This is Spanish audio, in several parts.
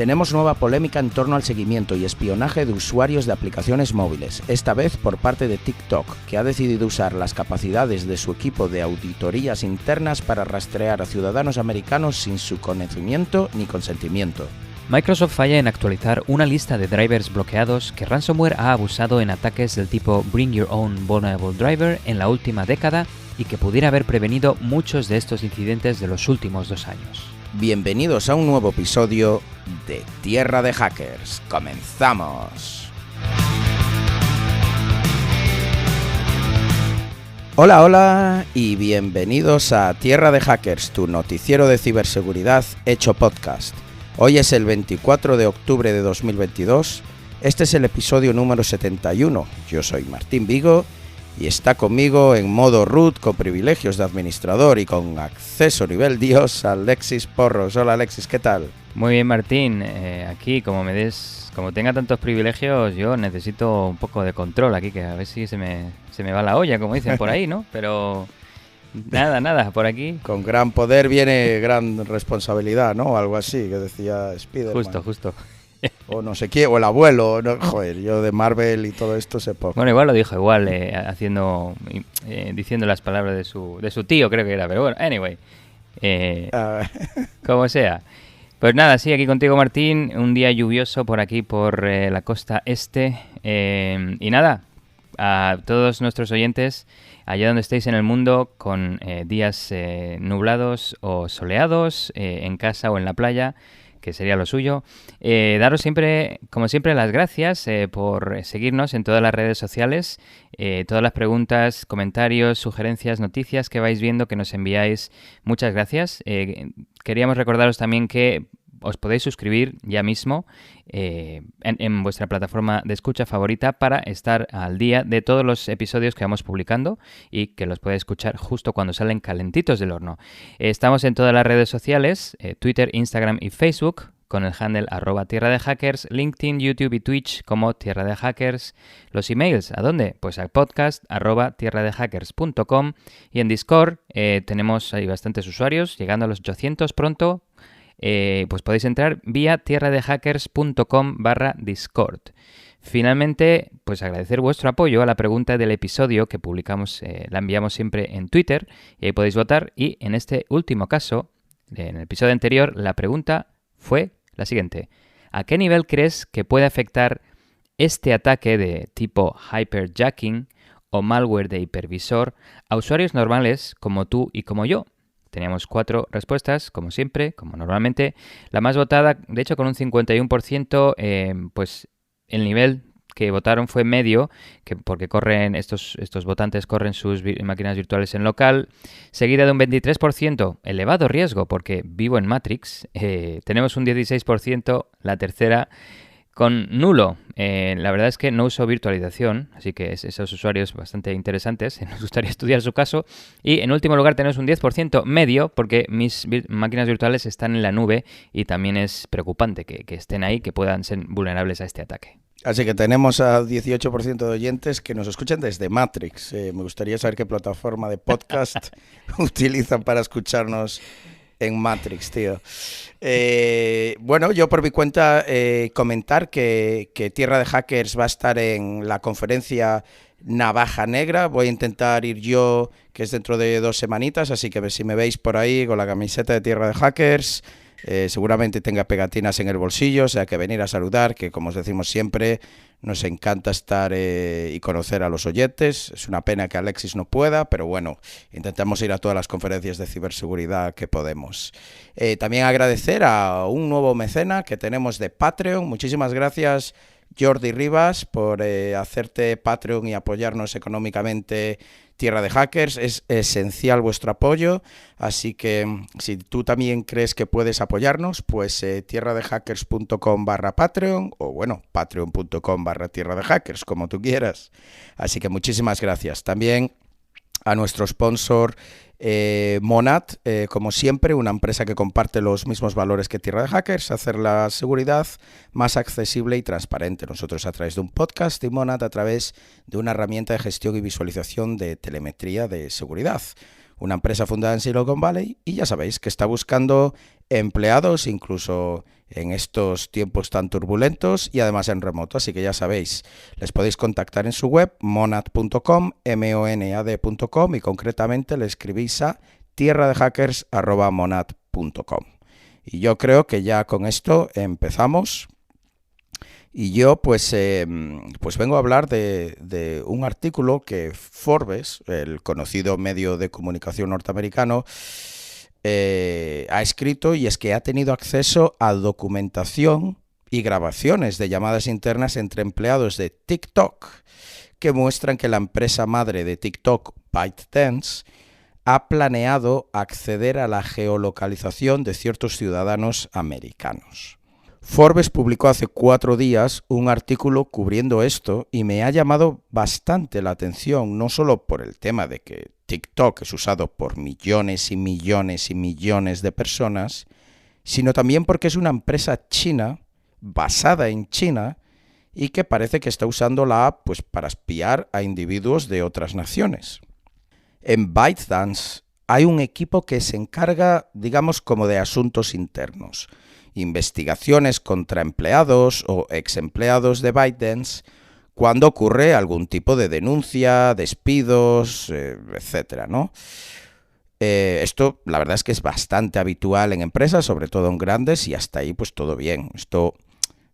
Tenemos nueva polémica en torno al seguimiento y espionaje de usuarios de aplicaciones móviles, esta vez por parte de TikTok, que ha decidido usar las capacidades de su equipo de auditorías internas para rastrear a ciudadanos americanos sin su conocimiento ni consentimiento. Microsoft falla en actualizar una lista de drivers bloqueados que ransomware ha abusado en ataques del tipo Bring Your Own Vulnerable Driver en la última década y que pudiera haber prevenido muchos de estos incidentes de los últimos 2 años. Bienvenidos a un nuevo episodio de Tierra de Hackers. ¡Comenzamos! Hola y bienvenidos a Tierra de Hackers, tu noticiero de ciberseguridad hecho podcast. Hoy es el 24 de octubre de 2022, este es el episodio número 71. Yo soy Martín Vigo y está conmigo en modo root, con privilegios de administrador y con acceso nivel Dios, Alexis Porros. Hola Alexis, ¿qué tal? Muy bien, Martín. Aquí, como tenga tantos privilegios, yo necesito un poco de control aquí, que a ver si se me va la olla, como dicen por ahí, ¿no? Pero nada, por aquí. Con gran poder viene gran responsabilidad, ¿no? Algo así, que decía Spiderman. Justo. O no sé quién, o el abuelo, no, joder, yo de Marvel y todo esto sé poco. Bueno, igual lo dijo, diciendo las palabras de su tío, creo que era, pero bueno, anyway, como sea. Pues nada, sí, aquí contigo, Martín, un día lluvioso por aquí, por la costa este, y nada, a todos nuestros oyentes, allá donde estéis en el mundo, con días nublados o soleados, en casa o en la playa, que sería lo suyo. Daros siempre, como siempre, las gracias por seguirnos en todas las redes sociales, todas las preguntas, comentarios, sugerencias, noticias que vais viendo, que nos enviáis. Muchas gracias. Queríamos recordaros también que os podéis suscribir ya mismo en vuestra plataforma de escucha favorita para estar al día de todos los episodios que vamos publicando y que los podéis escuchar justo cuando salen calentitos del horno. Estamos en todas las redes sociales, Twitter, Instagram y Facebook, con el handle @Tierra de Hackers, LinkedIn, YouTube y Twitch como Tierra de Hackers. Los emails, ¿a dónde? Pues al podcast @tierradehackers.com, y en Discord tenemos ahí bastantes usuarios, llegando a los 800 pronto. Pues podéis entrar vía tierradehackers.com/Discord. Finalmente, pues agradecer vuestro apoyo a la pregunta del episodio que publicamos, la enviamos siempre en Twitter, y ahí podéis votar. Y en este último caso, en el episodio anterior, la pregunta fue la siguiente: ¿a qué nivel crees que puede afectar este ataque de tipo hyperjacking o malware de hipervisor a usuarios normales como tú y como yo? Teníamos 4 respuestas, como siempre, como normalmente. La más votada, de hecho, con un 51%, pues el nivel que votaron fue medio, porque corren estos votantes corren sus máquinas virtuales en local, seguida de un 23%, elevado riesgo, porque vivo en Matrix. Tenemos un 16%, la tercera, con nulo. La verdad es que no uso virtualización, así que esos usuarios bastante interesantes, nos gustaría estudiar su caso. Y en último lugar tenemos un 10% medio, porque mis máquinas virtuales están en la nube y también es preocupante que estén ahí, que puedan ser vulnerables a este ataque. Así que tenemos a 18% de oyentes que nos escuchan desde Matrix. Me gustaría saber qué plataforma de podcast utilizan para escucharnos en Matrix, tío. Bueno, yo por mi cuenta comentar que Tierra de Hackers va a estar en la conferencia Navaja Negra. Voy a intentar ir yo, que es dentro de 2 semanitas, así que si me veis por ahí con la camiseta de Tierra de Hackers, seguramente tenga pegatinas en el bolsillo, o sea que venir a saludar, que como os decimos siempre, nos encanta estar y conocer a los oyentes. Es una pena que Alexis no pueda, pero bueno, intentamos ir a todas las conferencias de ciberseguridad que podemos. También agradecer a un nuevo mecena que tenemos de Patreon. Muchísimas gracias, Jordi Rivas, por hacerte Patreon y apoyarnos económicamente. Tierra de Hackers, es esencial vuestro apoyo, así que si tú también crees que puedes apoyarnos, pues tierradehackers.com/Patreon o bueno, patreon.com/Tierra de Hackers, como tú quieras. Así que muchísimas gracias. También a nuestro sponsor Monad, como siempre, una empresa que comparte los mismos valores que Tierra de Hackers, hacer la seguridad más accesible y transparente. Nosotros a través de un podcast y Monad a través de una herramienta de gestión y visualización de telemetría de seguridad. una empresa fundada en Silicon Valley y ya sabéis que está buscando empleados incluso en estos tiempos tan turbulentos y además en remoto. Así que ya sabéis, les podéis contactar en su web monad.com, monad.com y concretamente le escribís a tierradehackers@monad.com. Y yo creo que ya con esto empezamos. Y yo pues vengo a hablar de un artículo que Forbes, el conocido medio de comunicación norteamericano, ha escrito, y es que ha tenido acceso a documentación y grabaciones de llamadas internas entre empleados de TikTok que muestran que la empresa madre de TikTok, ByteDance, ha planeado acceder a la geolocalización de ciertos ciudadanos americanos. Forbes publicó hace 4 días un artículo cubriendo esto y me ha llamado bastante la atención, no solo por el tema de que TikTok es usado por millones y millones y millones de personas, sino también porque es una empresa china, basada en China, y que parece que está usando la app pues, para espiar a individuos de otras naciones. En ByteDance hay un equipo que se encarga, digamos, como de asuntos internos, investigaciones contra empleados o ex-empleados de ByteDance cuando ocurre algún tipo de denuncia, despidos, etcétera, ¿no? Esto, la verdad es que es bastante habitual en empresas, sobre todo en grandes, y hasta ahí pues todo bien.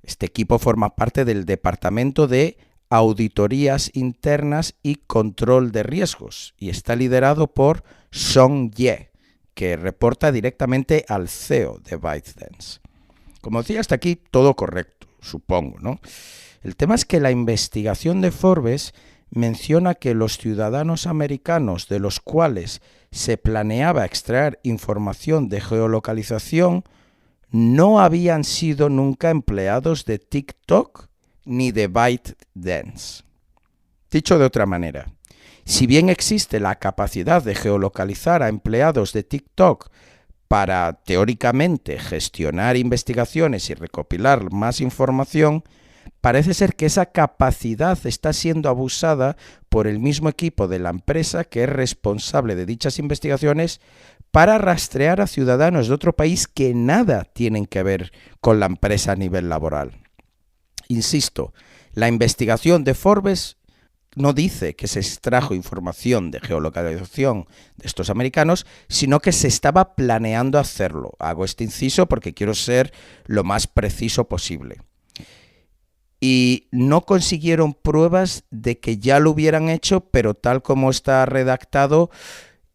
Este equipo forma parte del Departamento de Auditorías Internas y Control de Riesgos y está liderado por Song Ye, que reporta directamente al CEO de ByteDance. Como decía, hasta aquí todo correcto, supongo, ¿no? El tema es que la investigación de Forbes menciona que los ciudadanos americanos de los cuales se planeaba extraer información de geolocalización no habían sido nunca empleados de TikTok ni de ByteDance. Dicho de otra manera, si bien existe la capacidad de geolocalizar a empleados de TikTok para, teóricamente, gestionar investigaciones y recopilar más información, parece ser que esa capacidad está siendo abusada por el mismo equipo de la empresa que es responsable de dichas investigaciones para rastrear a ciudadanos de otro país que nada tienen que ver con la empresa a nivel laboral. Insisto, la investigación de Forbes no dice que se extrajo información de geolocalización de estos americanos, sino que se estaba planeando hacerlo. Hago este inciso porque quiero ser lo más preciso posible. Y no consiguieron pruebas de que ya lo hubieran hecho, pero tal como está redactado,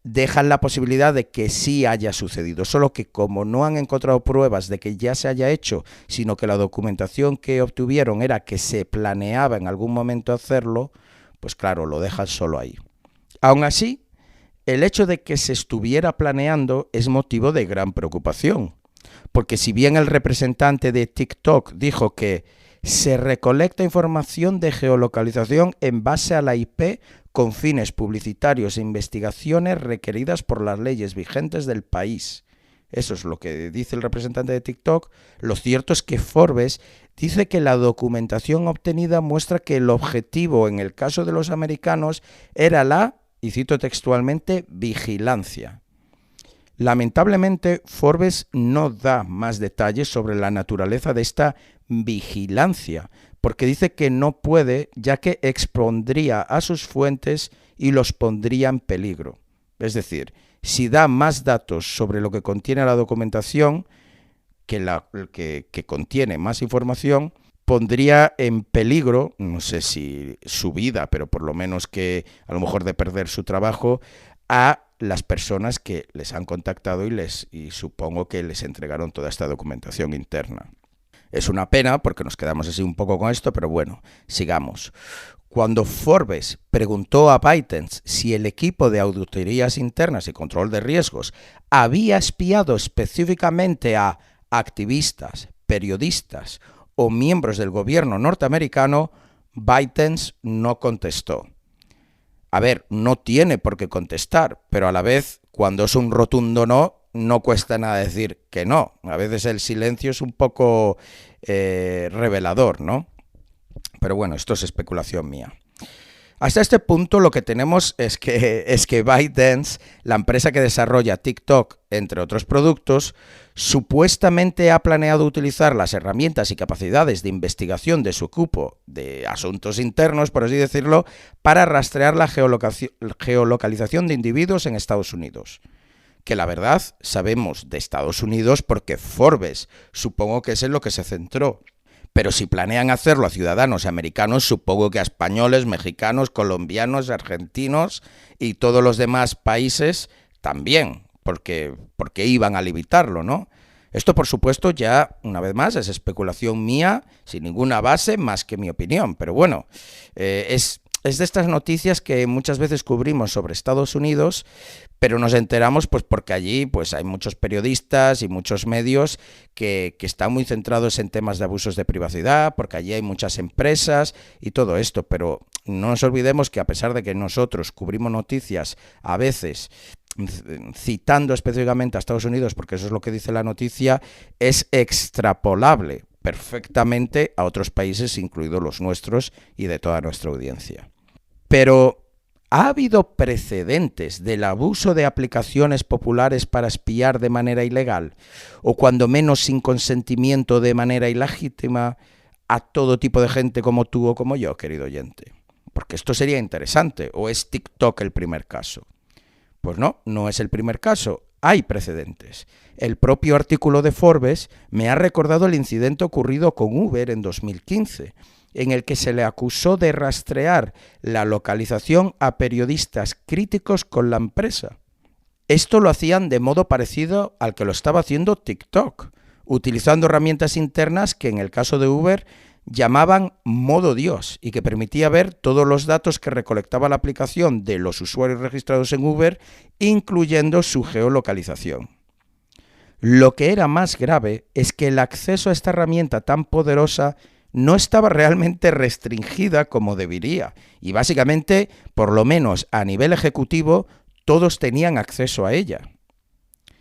dejan la posibilidad de que sí haya sucedido. Solo que como no han encontrado pruebas de que ya se haya hecho, sino que la documentación que obtuvieron era que se planeaba en algún momento hacerlo, pues claro, lo dejan solo ahí. Aún así, el hecho de que se estuviera planeando es motivo de gran preocupación, porque si bien el representante de TikTok dijo que se recolecta información de geolocalización en base a la IP con fines publicitarios e investigaciones requeridas por las leyes vigentes del país. Eso es lo que dice el representante de TikTok. Lo cierto es que Forbes dice que la documentación obtenida muestra que el objetivo en el caso de los americanos era la, y cito textualmente, vigilancia. Lamentablemente, Forbes no da más detalles sobre la naturaleza de esta vigilancia, porque dice que no puede, ya que expondría a sus fuentes y los pondría en peligro. Es decir, si da más datos sobre lo que contiene la documentación, que contiene más información, pondría en peligro, no sé si su vida, pero por lo menos que a lo mejor de perder su trabajo, a las personas que les han contactado y supongo que les entregaron toda esta documentación interna. Es una pena porque nos quedamos así un poco con esto, pero bueno, sigamos. Cuando Forbes preguntó a ByteDance si el equipo de auditorías internas y control de riesgos había espiado específicamente a activistas, periodistas o miembros del gobierno norteamericano, ByteDance no contestó. A ver, no tiene por qué contestar, pero a la vez, cuando es un rotundo no, no cuesta nada decir que no. A veces el silencio es un poco revelador, ¿no? Pero bueno, esto es especulación mía. Hasta este punto lo que tenemos es que ByteDance, la empresa que desarrolla TikTok, entre otros productos, supuestamente ha planeado utilizar las herramientas y capacidades de investigación de su equipo de asuntos internos, por así decirlo, para rastrear la geolocalización de individuos en Estados Unidos. Que la verdad sabemos de Estados Unidos porque Forbes, supongo que es en lo que se centró. Pero si planean hacerlo a ciudadanos americanos, supongo que a españoles, mexicanos, colombianos, argentinos y todos los demás países también, porque iban a limitarlo, ¿no? Esto, por supuesto, ya, una vez más, es especulación mía, sin ninguna base, más que mi opinión. Pero bueno, es de estas noticias que muchas veces cubrimos sobre Estados Unidos, pero nos enteramos pues porque allí pues hay muchos periodistas y muchos medios que están muy centrados en temas de abusos de privacidad, porque allí hay muchas empresas y todo esto, pero no nos olvidemos que a pesar de que nosotros cubrimos noticias a veces citando específicamente a Estados Unidos, porque eso es lo que dice la noticia, es extrapolable perfectamente a otros países, incluidos los nuestros y de toda nuestra audiencia. Pero ¿ha habido precedentes del abuso de aplicaciones populares para espiar de manera ilegal? O cuando menos sin consentimiento de manera ilegítima a todo tipo de gente como tú o como yo, querido oyente. Porque esto sería interesante. ¿O es TikTok el primer caso? Pues no, no es el primer caso. Hay precedentes. El propio artículo de Forbes me ha recordado el incidente ocurrido con Uber en 2015, en el que se le acusó de rastrear la localización a periodistas críticos con la empresa. Esto lo hacían de modo parecido al que lo estaba haciendo TikTok, utilizando herramientas internas que en el caso de Uber llamaban modo Dios y que permitía ver todos los datos que recolectaba la aplicación de los usuarios registrados en Uber, incluyendo su geolocalización. Lo que era más grave es que el acceso a esta herramienta tan poderosa no estaba realmente restringida como debería, y básicamente, por lo menos a nivel ejecutivo, todos tenían acceso a ella.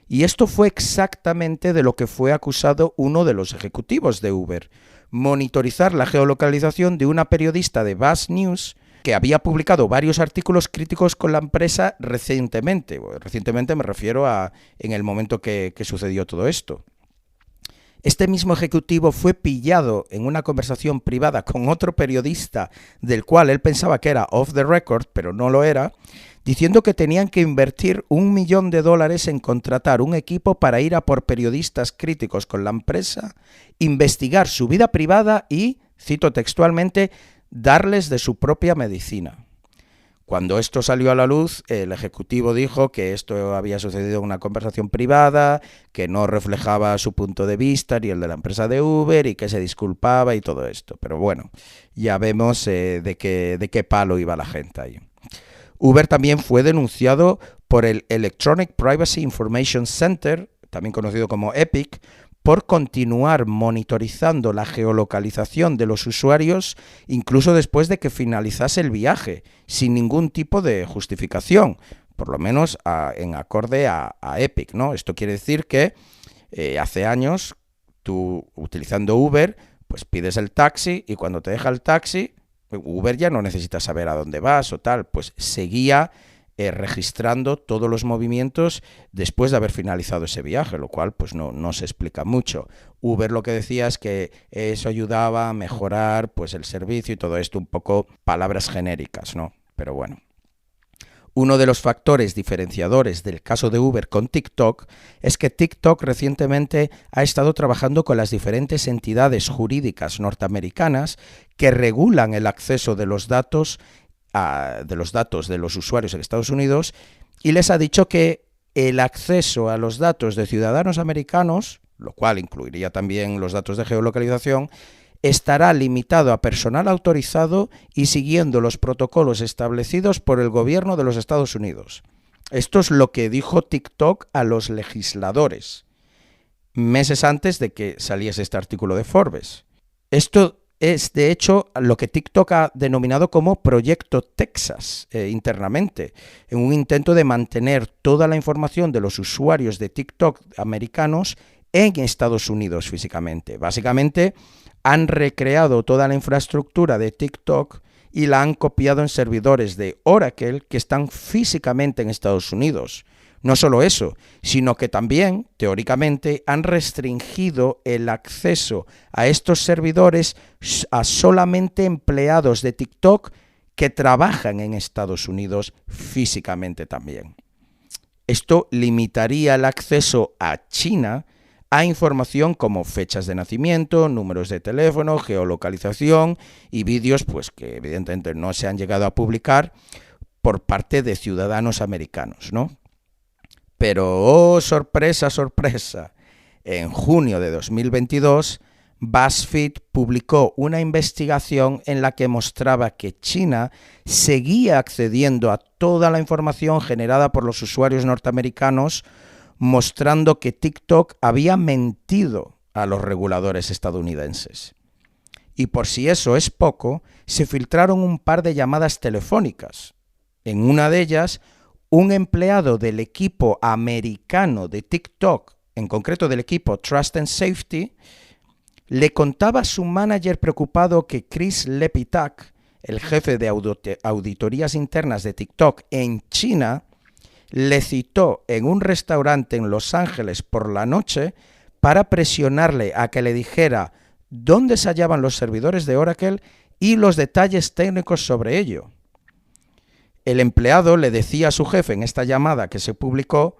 Y esto fue exactamente de lo que fue acusado uno de los ejecutivos de Uber: monitorizar la geolocalización de una periodista de Buzz News que había publicado varios artículos críticos con la empresa recientemente. Bueno, recientemente me refiero a en el momento que sucedió todo esto. Este mismo ejecutivo fue pillado en una conversación privada con otro periodista del cual él pensaba que era off the record, pero no lo era, diciendo que tenían que invertir $1 millón en contratar un equipo para ir a por periodistas críticos con la empresa, investigar su vida privada y, cito textualmente, darles de su propia medicina. Cuando esto salió a la luz, el ejecutivo dijo que esto había sucedido en una conversación privada, que no reflejaba su punto de vista ni el de la empresa de Uber y que se disculpaba y todo esto. Pero bueno, ya vemos de qué palo iba la gente ahí. Uber también fue denunciado por el Electronic Privacy Information Center, también conocido como EPIC, por continuar monitorizando la geolocalización de los usuarios incluso después de que finalizase el viaje, sin ningún tipo de justificación, por lo menos en acorde a EPIC, ¿no? Esto quiere decir que hace años tú, utilizando Uber, pues pides el taxi y cuando te deja el taxi, Uber ya no necesita saber a dónde vas o tal, pues seguía registrando todos los movimientos después de haber finalizado ese viaje, lo cual pues no se explica mucho. Uber lo que decía es que eso ayudaba a mejorar pues el servicio y todo esto, un poco palabras genéricas, ¿no? Pero bueno. Uno de los factores diferenciadores del caso de Uber con TikTok es que TikTok recientemente ha estado trabajando con las diferentes entidades jurídicas norteamericanas que regulan el acceso de los datos de los usuarios en Estados Unidos y les ha dicho que el acceso a los datos de ciudadanos americanos, lo cual incluiría también los datos de geolocalización, estará limitado a personal autorizado y siguiendo los protocolos establecidos por el gobierno de los Estados Unidos. Esto es lo que dijo TikTok a los legisladores, meses antes de que saliese este artículo de Forbes. Esto es, de hecho, lo que TikTok ha denominado como Proyecto Texas internamente, en un intento de mantener toda la información de los usuarios de TikTok americanos en Estados Unidos físicamente. Básicamente, han recreado toda la infraestructura de TikTok y la han copiado en servidores de Oracle que están físicamente en Estados Unidos. No solo eso, sino que también, teóricamente, han restringido el acceso a estos servidores a solamente empleados de TikTok que trabajan en Estados Unidos físicamente también. Esto limitaría el acceso a China a información como fechas de nacimiento, números de teléfono, geolocalización y vídeos pues, que evidentemente no se han llegado a publicar por parte de ciudadanos americanos, ¿no? Pero, oh, sorpresa, sorpresa, en junio de 2022, BuzzFeed publicó una investigación en la que mostraba que China seguía accediendo a toda la información generada por los usuarios norteamericanos, mostrando que TikTok había mentido a los reguladores estadounidenses. Y por si eso es poco, se filtraron un par de llamadas telefónicas. En una de ellas, un empleado del equipo americano de TikTok, en concreto del equipo Trust and Safety, le contaba a su manager preocupado que Chris Lepitak, el jefe de auditorías internas de TikTok en China, le citó en un restaurante en Los Ángeles por la noche para presionarle a que le dijera dónde se hallaban los servidores de Oracle y los detalles técnicos sobre ello. El empleado le decía a su jefe en esta llamada que se publicó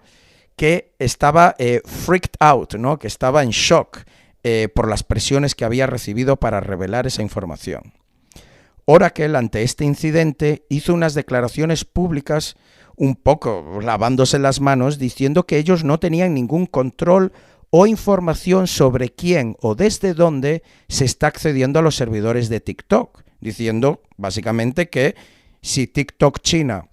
que estaba freaked out, ¿no? Que estaba en shock por las presiones que había recibido para revelar esa información. Oracle, ante este incidente, hizo unas declaraciones públicas un poco lavándose las manos, diciendo que ellos no tenían ningún control o información sobre quién o desde dónde se está accediendo a los servidores de TikTok, diciendo básicamente que si TikTok China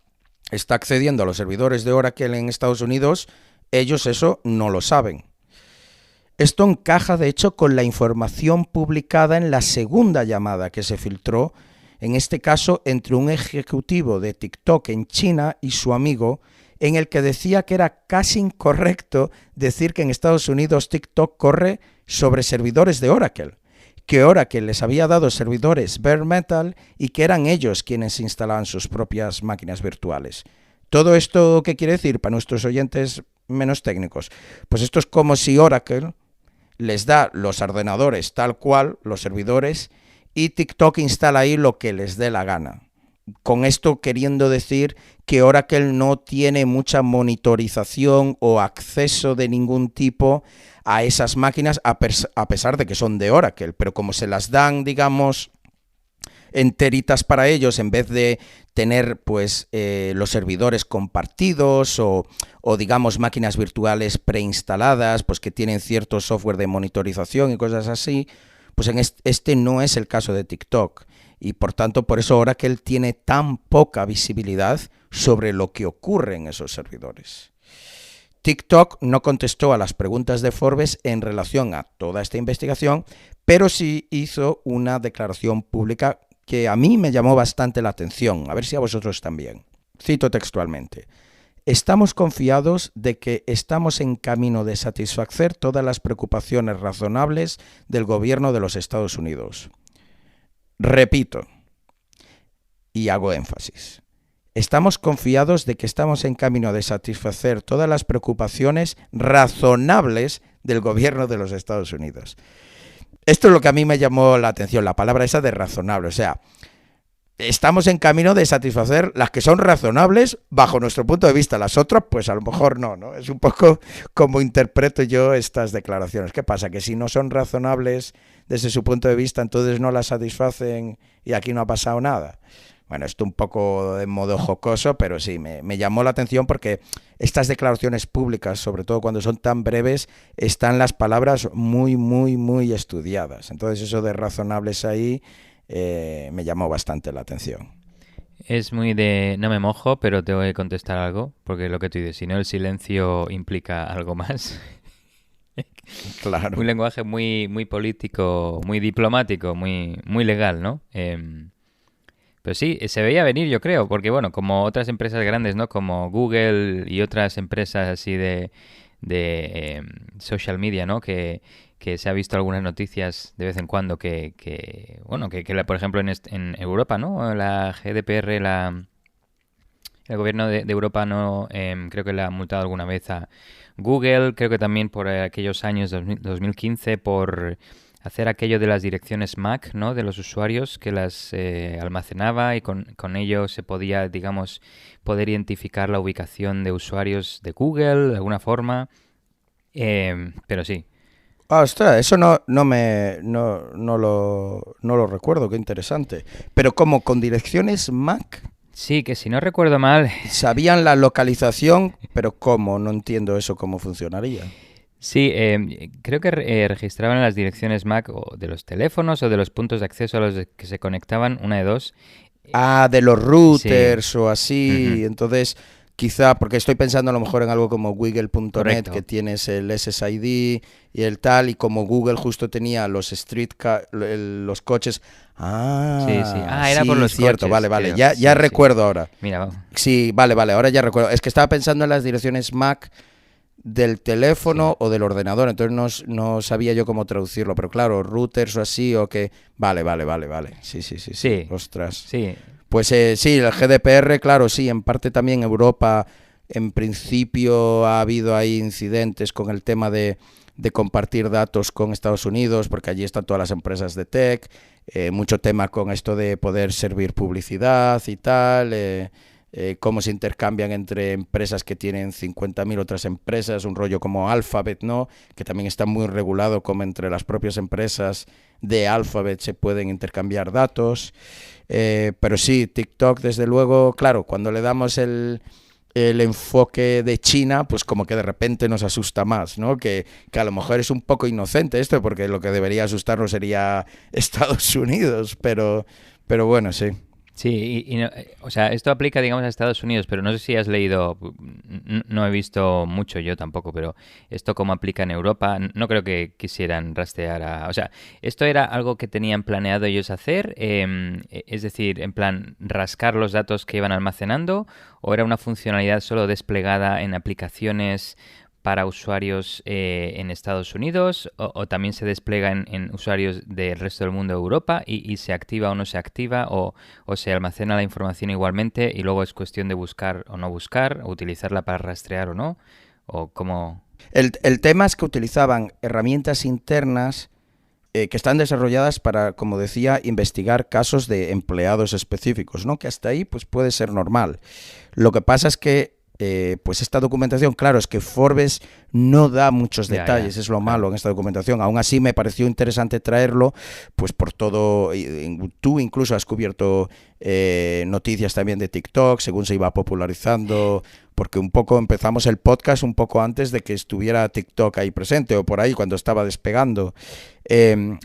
está accediendo a los servidores de Oracle en Estados Unidos, ellos eso no lo saben. Esto encaja, de hecho, con la información publicada en la segunda llamada que se filtró, en este caso entre un ejecutivo de TikTok en China y su amigo, en el que decía que era casi incorrecto decir que en Estados Unidos TikTok corre sobre servidores de Oracle, que Oracle les había dado servidores bare metal y que eran ellos quienes instalaban sus propias máquinas virtuales. ¿Todo esto qué quiere decir para nuestros oyentes menos técnicos? Pues esto es como si Oracle les da los ordenadores tal cual, los servidores, y TikTok instala ahí lo que les dé la gana. Con esto queriendo decir que Oracle no tiene mucha monitorización o acceso de ningún tipo a esas máquinas, a pesar de que son de Oracle, pero como se las dan, digamos, enteritas para ellos, en vez de tener pues los servidores compartidos o digamos máquinas virtuales preinstaladas, pues que tienen cierto software de monitorización y cosas así, pues en este no es el caso de TikTok. Y por tanto, por eso Oracle tiene tan poca visibilidad sobre lo que ocurre en esos servidores. TikTok no contestó a las preguntas de Forbes en relación a toda esta investigación, pero sí hizo una declaración pública que a mí me llamó bastante la atención, a ver si a vosotros también. Cito textualmente: estamos confiados de que estamos en camino de satisfacer todas las preocupaciones razonables del gobierno de los Estados Unidos. Repito, y hago énfasis, estamos confiados de que estamos en camino de satisfacer todas las preocupaciones razonables del gobierno de los Estados Unidos. Esto es lo que a mí me llamó la atención, la palabra esa de razonable. O sea, estamos en camino de satisfacer las que son razonables bajo nuestro punto de vista. Las otras, pues a lo mejor no, ¿no? Es un poco como interpreto yo estas declaraciones. ¿Qué pasa? Que si no son razonables desde su punto de vista, entonces no las satisfacen y aquí no ha pasado nada. Bueno, esto un poco de modo jocoso, pero sí, me llamó la atención porque estas declaraciones públicas, sobre todo cuando son tan breves, están las palabras muy, muy, muy estudiadas. Entonces eso de razonables ahí me llamó bastante la atención. Es muy de no me mojo, pero te voy a contestar algo, porque lo que tú dices, si no el silencio implica algo más. Claro. Un lenguaje muy, muy político, muy diplomático, muy, muy legal, ¿no? Pero sí, se veía venir, yo creo, porque bueno, como otras empresas grandes, ¿no? Como Google y otras empresas así de social media, ¿no? Que que se ha visto algunas noticias de vez en cuando por ejemplo, en Europa, ¿no? La GDPR, el gobierno de Europa no creo que le ha multado alguna vez a Google, creo que también por aquellos años 2015 por hacer aquello de las direcciones MAC, ¿no? De los usuarios que las almacenaba y con ello se podía, digamos, poder identificar la ubicación de usuarios de Google de alguna forma. Pero sí. Ah, ostras, eso no lo recuerdo, qué interesante. Pero como con direcciones MAC, Sí, que si no recuerdo mal, sabían la localización, pero ¿cómo? No entiendo eso, cómo funcionaría. sí, creo que registraban las direcciones MAC o de los teléfonos o de los puntos de acceso a los que se conectaban, una de dos. Ah, de los Sí, routers o así. ujú, Entonces, quizá, porque estoy pensando a lo mejor en algo como Google.net, que correcto. tienes el SSID y el tal, y como Google justo tenía los los coches. Sí, sí. Ah, Ah, era por sí, los cierto, coches, vale, vale, creo. ya Sí, sí. recuerdo ahora. Mira, Sí, vale, vale, ahora ya recuerdo. Es que estaba pensando en las direcciones MAC del sí, teléfono o del ordenador, entonces no sabía yo cómo traducirlo, pero claro, routers o así, o que... Vale, vale, vale, vale. Sí, sí, sí, sí. sí, Ostras. sí, Pues sí, el GDPR, claro, sí, en parte también Europa, en principio ha habido ahí incidentes con el tema de compartir datos con Estados Unidos, porque allí están todas las empresas de tech, mucho tema con esto de poder servir publicidad y tal, cómo se intercambian entre empresas que tienen 50.000 otras empresas, un rollo como Alphabet, ¿no? Que también está muy regulado como entre las propias empresas de Alphabet se pueden intercambiar datos. Pero sí, TikTok, desde luego, claro, cuando le damos el enfoque de China, pues como que de repente nos asusta más, ¿no? Que a lo mejor es un poco inocente esto, porque lo que debería asustarnos sería Estados Unidos, pero bueno, sí. sí. O sea, esto aplica, digamos, a Estados Unidos, pero no sé si has leído, no he visto mucho yo tampoco, pero esto cómo aplica en Europa, no creo que quisieran rastrear o sea, esto era algo que tenían planeado ellos hacer, es decir, en plan, rascar los datos que iban almacenando, o era una funcionalidad solo desplegada en aplicaciones para usuarios en Estados Unidos o también se despliega en usuarios del resto del mundo de Europa y se activa o no se activa o se almacena la información igualmente y luego es cuestión de buscar o no buscar, o utilizarla para rastrear o no, o cómo... El tema es que utilizaban herramientas internas que están desarrolladas para, como decía, investigar casos de empleados específicos, ¿no? Que hasta ahí pues puede ser normal. Lo que pasa es que pues esta documentación, claro, es que Forbes no da muchos Ya, detalles, ya, es lo malo claro. en esta documentación. Aún así me pareció interesante traerlo, pues por todo, tú incluso has cubierto noticias también de TikTok, según se iba popularizando, porque un poco empezamos el podcast un poco antes de que estuviera TikTok ahí presente, o por ahí cuando estaba despegando.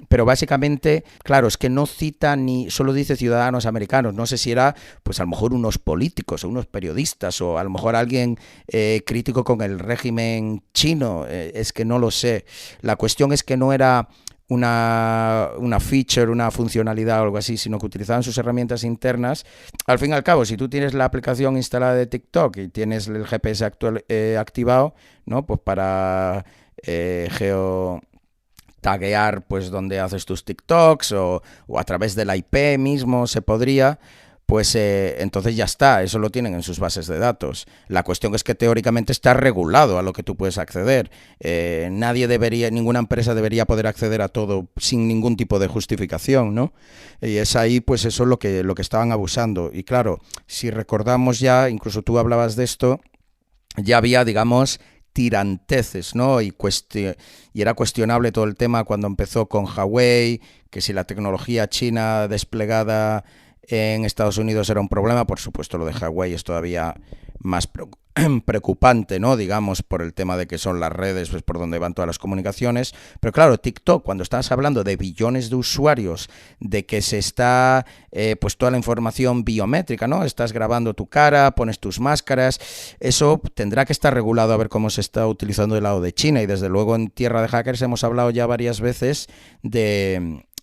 Pero básicamente, claro, es que no cita ni solo dice ciudadanos americanos. No sé si era, pues a lo mejor unos políticos o unos periodistas o a lo mejor alguien crítico con el régimen chino. Es que no lo sé. La cuestión es que no era una feature, una funcionalidad o algo así, sino que utilizaban sus herramientas internas. Al fin y al cabo, si tú tienes la aplicación instalada de TikTok y tienes el GPS activado, ¿no? Pues para geo taguear pues donde haces tus TikToks o a través de la IP mismo se podría, pues entonces ya está, eso lo tienen en sus bases de datos. La cuestión es que teóricamente está regulado a lo que tú puedes acceder. Nadie debería, ninguna empresa debería poder acceder a todo sin ningún tipo de justificación, ¿no? Y es ahí pues eso lo que estaban abusando. Y claro, si recordamos ya, incluso tú hablabas de esto, ya había, digamos, tiranteces, ¿no? Y era cuestionable todo el tema cuando empezó con Huawei, que si la tecnología china desplegada en Estados Unidos era un problema. Por supuesto, lo de Huawei es todavía más preocupante, ¿no? Digamos, por el tema de que son las redes, pues por donde van todas las comunicaciones. Pero claro, TikTok, cuando estás hablando de billones de usuarios, de que se está, pues toda la información biométrica, ¿no? Estás grabando tu cara, pones tus máscaras, eso tendrá que estar regulado a ver cómo se está utilizando del lado de China. Y desde luego en Tierra de Hackers hemos hablado ya varias veces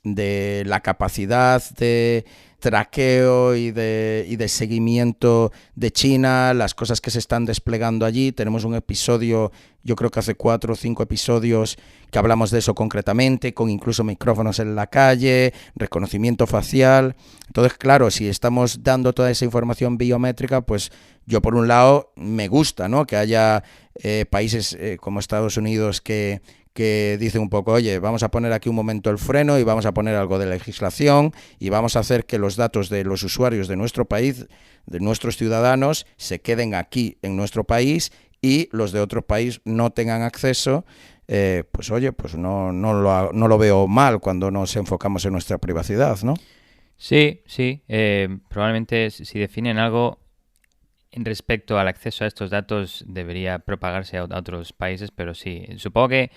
de la capacidad de traqueo y de seguimiento de China, las cosas que se están desplegando allí. Tenemos un episodio, yo creo que hace 4 o 5 episodios que hablamos de eso concretamente, con incluso micrófonos en la calle, reconocimiento facial. Entonces, claro, si estamos dando toda esa información biométrica, pues yo por un lado me gusta, ¿no?, que haya países como Estados Unidos que dicen un poco, oye, vamos a poner aquí un momento el freno y vamos a poner algo de legislación y vamos a hacer que los datos de los usuarios de nuestro país, de nuestros ciudadanos, se queden aquí en nuestro país y los de otro país no tengan acceso. Pues oye, pues no lo veo mal cuando nos enfocamos en nuestra privacidad, ¿no? Sí. Probablemente si definen algo en respecto al acceso a estos datos debería propagarse a otros países, pero sí, supongo que,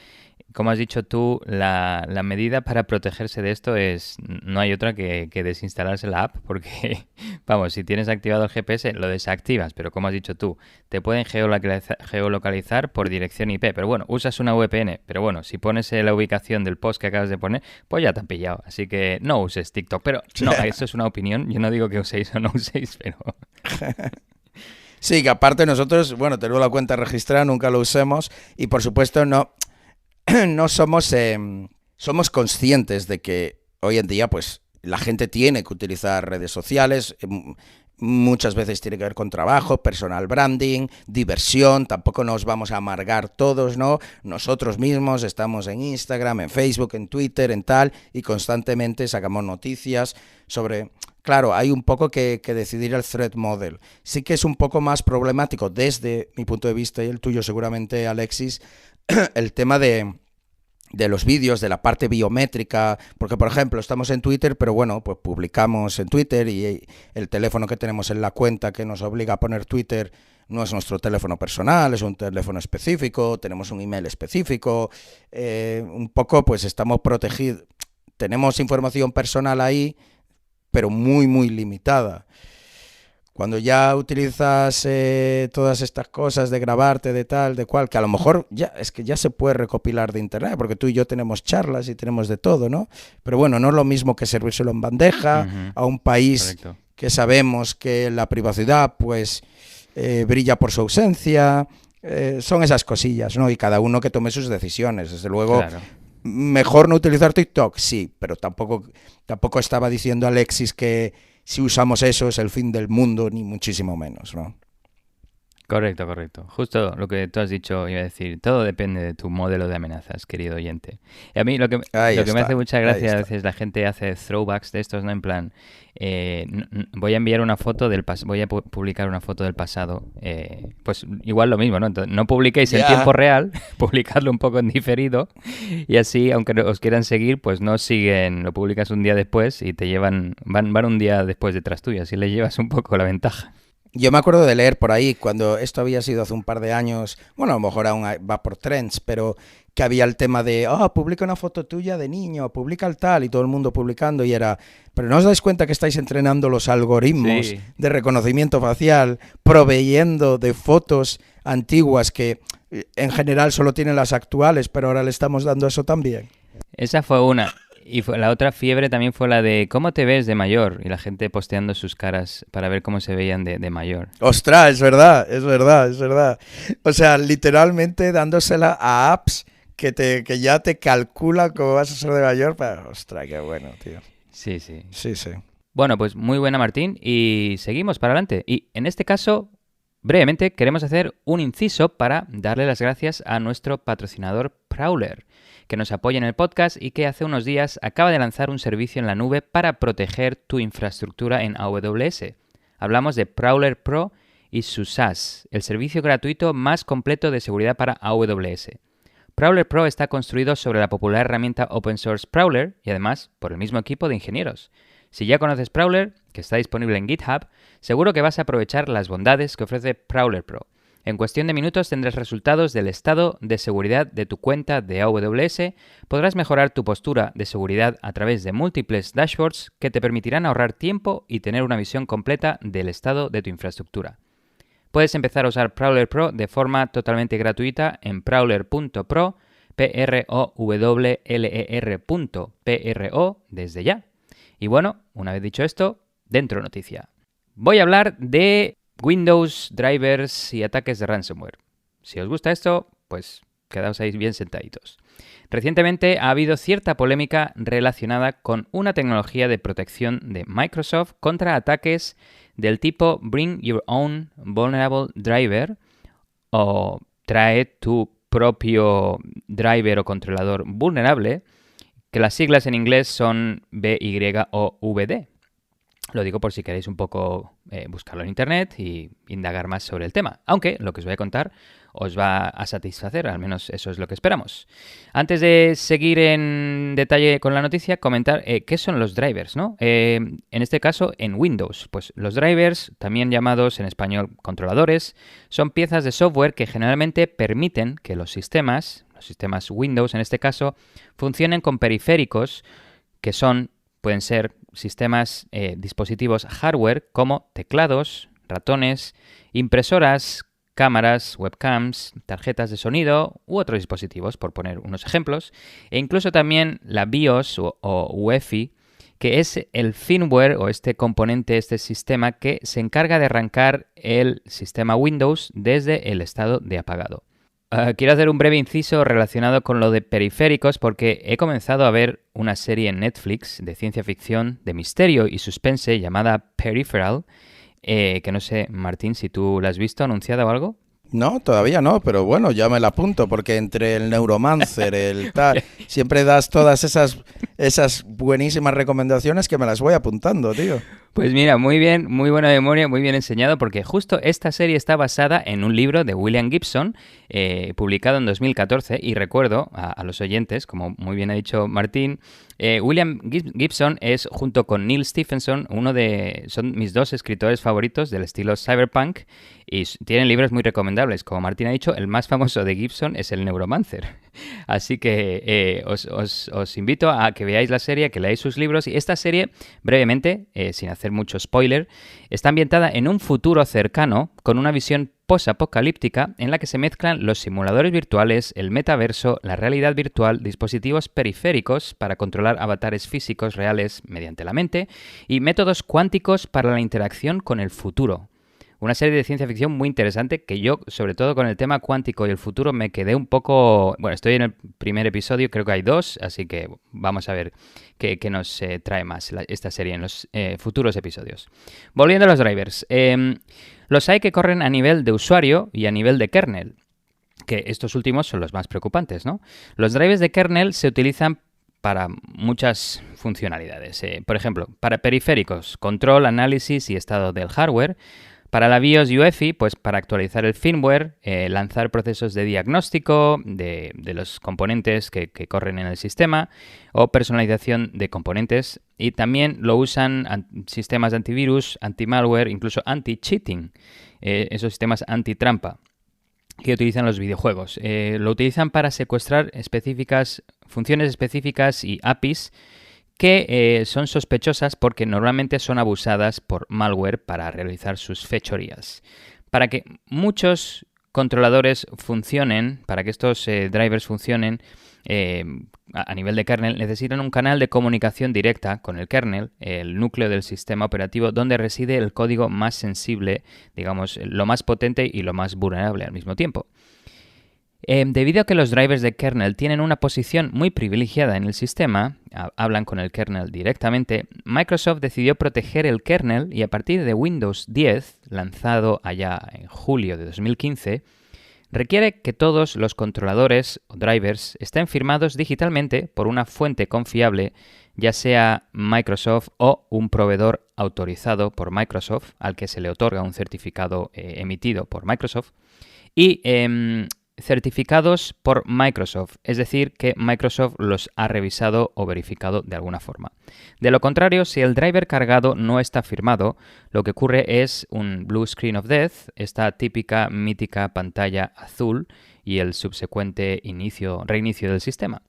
como has dicho tú, la medida para protegerse de esto es, no hay otra que desinstalarse la app, porque, vamos, si tienes activado el GPS, lo desactivas, pero como has dicho tú, te pueden geolocalizar por dirección IP, pero bueno, usas una VPN, pero bueno, si pones la ubicación del post que acabas de poner, pues ya te han pillado, así que no uses TikTok, pero no, eso es una opinión, yo no digo que uséis o no uséis, pero... Sí, que aparte nosotros, bueno, tenemos la cuenta registrada, nunca lo usemos y por supuesto no somos conscientes de que hoy en día pues la gente tiene que utilizar redes sociales, muchas veces tiene que ver con trabajo, personal branding, diversión, tampoco nos vamos a amargar todos, ¿no? Nosotros mismos estamos en Instagram, en Facebook, en Twitter, en tal, y constantemente sacamos noticias sobre... Claro, hay un poco que decidir el threat model. Sí que es un poco más problemático desde mi punto de vista y el tuyo seguramente, Alexis, el tema de los vídeos, de la parte biométrica, porque por ejemplo estamos en Twitter, pero bueno, pues publicamos en Twitter y el teléfono que tenemos en la cuenta que nos obliga a poner Twitter no es nuestro teléfono personal, es un teléfono específico, tenemos un email específico, un poco pues estamos protegidos, tenemos información personal ahí, pero muy, muy limitada. Cuando ya utilizas todas estas cosas de grabarte, de tal, de cual, que a lo mejor ya es que ya se puede recopilar de internet, porque tú y yo tenemos charlas y tenemos de todo, ¿no? Pero bueno, no es lo mismo que servírselo en bandeja a un país Correcto. Que sabemos que la privacidad, pues, brilla por su ausencia. Son esas cosillas, ¿no? Y cada uno que tome sus decisiones. Desde luego, claro. Mejor no utilizar TikTok, sí, pero tampoco estaba diciendo Alexis que si usamos eso es el fin del mundo, ni muchísimo menos, ¿no? Correcto. Justo lo que tú has dicho, iba a decir, todo depende de tu modelo de amenazas, querido oyente. Y a mí lo que me hace mucha gracia a veces la gente hace throwbacks de estos, ¿no? En plan, voy a enviar una foto voy a publicar una foto del pasado. Pues igual lo mismo, ¿no? Entonces, no publiquéis en tiempo real, publicadlo un poco en diferido y así, aunque os quieran seguir, pues no siguen, lo publicas un día después y te llevan, van un día después detrás tuyo, así le llevas un poco la ventaja. Yo me acuerdo de leer por ahí, cuando esto había sido hace un par de años, bueno, a lo mejor aún va por trends, pero que había el tema de, publica una foto tuya de niño, publica el tal, y todo el mundo publicando, y era, pero ¿no os dais cuenta que estáis entrenando los algoritmos de reconocimiento facial, proveyendo de fotos antiguas que en general solo tienen las actuales, pero ahora le estamos dando eso también? Esa fue una. Y la otra fiebre también fue la de ¿cómo te ves de mayor? Y la gente posteando sus caras para ver cómo se veían de mayor. ¡Ostras! Es verdad. O sea, literalmente dándosela a apps que ya te calcula cómo vas a ser de mayor. Pero, ¡ostras, qué bueno, tío! Sí. Sí. Bueno, pues muy buena, Martín. Y seguimos para adelante. Y en este caso, brevemente, queremos hacer un inciso para darle las gracias a nuestro patrocinador Prowler, que nos apoya en el podcast y que hace unos días acaba de lanzar un servicio en la nube para proteger tu infraestructura en AWS. Hablamos de Prowler Pro y su SaaS, el servicio gratuito más completo de seguridad para AWS. Prowler Pro está construido sobre la popular herramienta open source Prowler y además por el mismo equipo de ingenieros. Si ya conoces Prowler, que está disponible en GitHub, seguro que vas a aprovechar las bondades que ofrece Prowler Pro. En cuestión de minutos tendrás resultados del estado de seguridad de tu cuenta de AWS, podrás mejorar tu postura de seguridad a través de múltiples dashboards que te permitirán ahorrar tiempo y tener una visión completa del estado de tu infraestructura. Puedes empezar a usar Prowler Pro de forma totalmente gratuita en prowler.pro, PROWLER.pro desde ya. Y bueno, una vez dicho esto, dentro noticia. Voy a hablar de Windows, drivers y ataques de ransomware. Si os gusta esto, pues quedaos ahí bien sentaditos. Recientemente ha habido cierta polémica relacionada con una tecnología de protección de Microsoft contra ataques del tipo Bring Your Own Vulnerable Driver o trae tu propio driver o controlador vulnerable, que las siglas en inglés son BYOVD. Lo digo por si queréis un poco buscarlo en internet y indagar más sobre el tema. Aunque lo que os voy a contar os va a satisfacer, al menos eso es lo que esperamos. Antes de seguir en detalle con la noticia, comentar qué son los drivers, ¿no? En este caso, en Windows. Pues los drivers, también llamados en español controladores, son piezas de software que generalmente permiten que los sistemas Windows en este caso, funcionen con periféricos que pueden ser sistemas, dispositivos hardware como teclados, ratones, impresoras, cámaras, webcams, tarjetas de sonido u otros dispositivos, por poner unos ejemplos, e incluso también la BIOS o UEFI, que es el firmware o este componente, este sistema que se encarga de arrancar el sistema Windows desde el estado de apagado. Quiero hacer un breve inciso relacionado con lo de periféricos porque he comenzado a ver una serie en Netflix de ciencia ficción, de misterio y suspense llamada Peripheral, que no sé, Martín, si tú la has visto anunciada o algo. No, todavía no, pero bueno, ya me la apunto porque entre el Neuromancer, el tal, siempre das todas esas buenísimas recomendaciones que me las voy apuntando, tío. Pues mira, muy bien, muy buena memoria, muy bien enseñado, porque justo esta serie está basada en un libro de William Gibson, publicado en 2014, y recuerdo a los oyentes, como muy bien ha dicho Martín, William Gibson es, junto con Neil Stephenson, son mis dos escritores favoritos del estilo cyberpunk, y tienen libros muy recomendables. Como Martín ha dicho, el más famoso de Gibson es el Neuromancer. Así que os invito a que veáis la serie, que leáis sus libros. Y esta serie, brevemente, sin hacer mucho spoiler, está ambientada en un futuro cercano con una visión post-apocalíptica en la que se mezclan los simuladores virtuales, el metaverso, la realidad virtual, dispositivos periféricos para controlar avatares físicos reales mediante la mente y métodos cuánticos para la interacción con el futuro. Una serie de ciencia ficción muy interesante que yo, sobre todo con el tema cuántico y el futuro, me quedé un poco... Bueno, estoy en el primer episodio, creo que hay 2, así que vamos a ver qué nos trae más esta serie en los futuros episodios. Volviendo a los drivers. Los hay que corren a nivel de usuario y a nivel de kernel, que estos últimos son los más preocupantes, ¿no? Los drivers de kernel se utilizan para muchas funcionalidades. Por ejemplo, para periféricos, control, análisis y estado del hardware. Para la BIOS y UEFI, pues para actualizar el firmware, lanzar procesos de diagnóstico de los componentes que corren en el sistema o personalización de componentes. Y también lo usan sistemas de antivirus, anti-malware, incluso anti-cheating, esos sistemas anti-trampa que utilizan los videojuegos. Lo utilizan para secuestrar funciones específicas y APIs que son sospechosas porque normalmente son abusadas por malware para realizar sus fechorías. Para que muchos controladores funcionen, para que estos drivers funcionen a nivel de kernel, necesitan un canal de comunicación directa con el kernel, el núcleo del sistema operativo, donde reside el código más sensible, digamos, lo más potente y lo más vulnerable al mismo tiempo. Debido a que los drivers de kernel tienen una posición muy privilegiada en el sistema, hablan con el kernel directamente, Microsoft decidió proteger el kernel y a partir de Windows 10, lanzado allá en julio de 2015, requiere que todos los controladores o drivers estén firmados digitalmente por una fuente confiable, ya sea Microsoft o un proveedor autorizado por Microsoft, al que se le otorga un certificado emitido por Microsoft, y certificados por Microsoft, es decir, que Microsoft los ha revisado o verificado de alguna forma. De lo contrario, si el driver cargado no está firmado, lo que ocurre es un Blue Screen of Death, esta típica mítica pantalla azul y el subsecuente reinicio del sistema.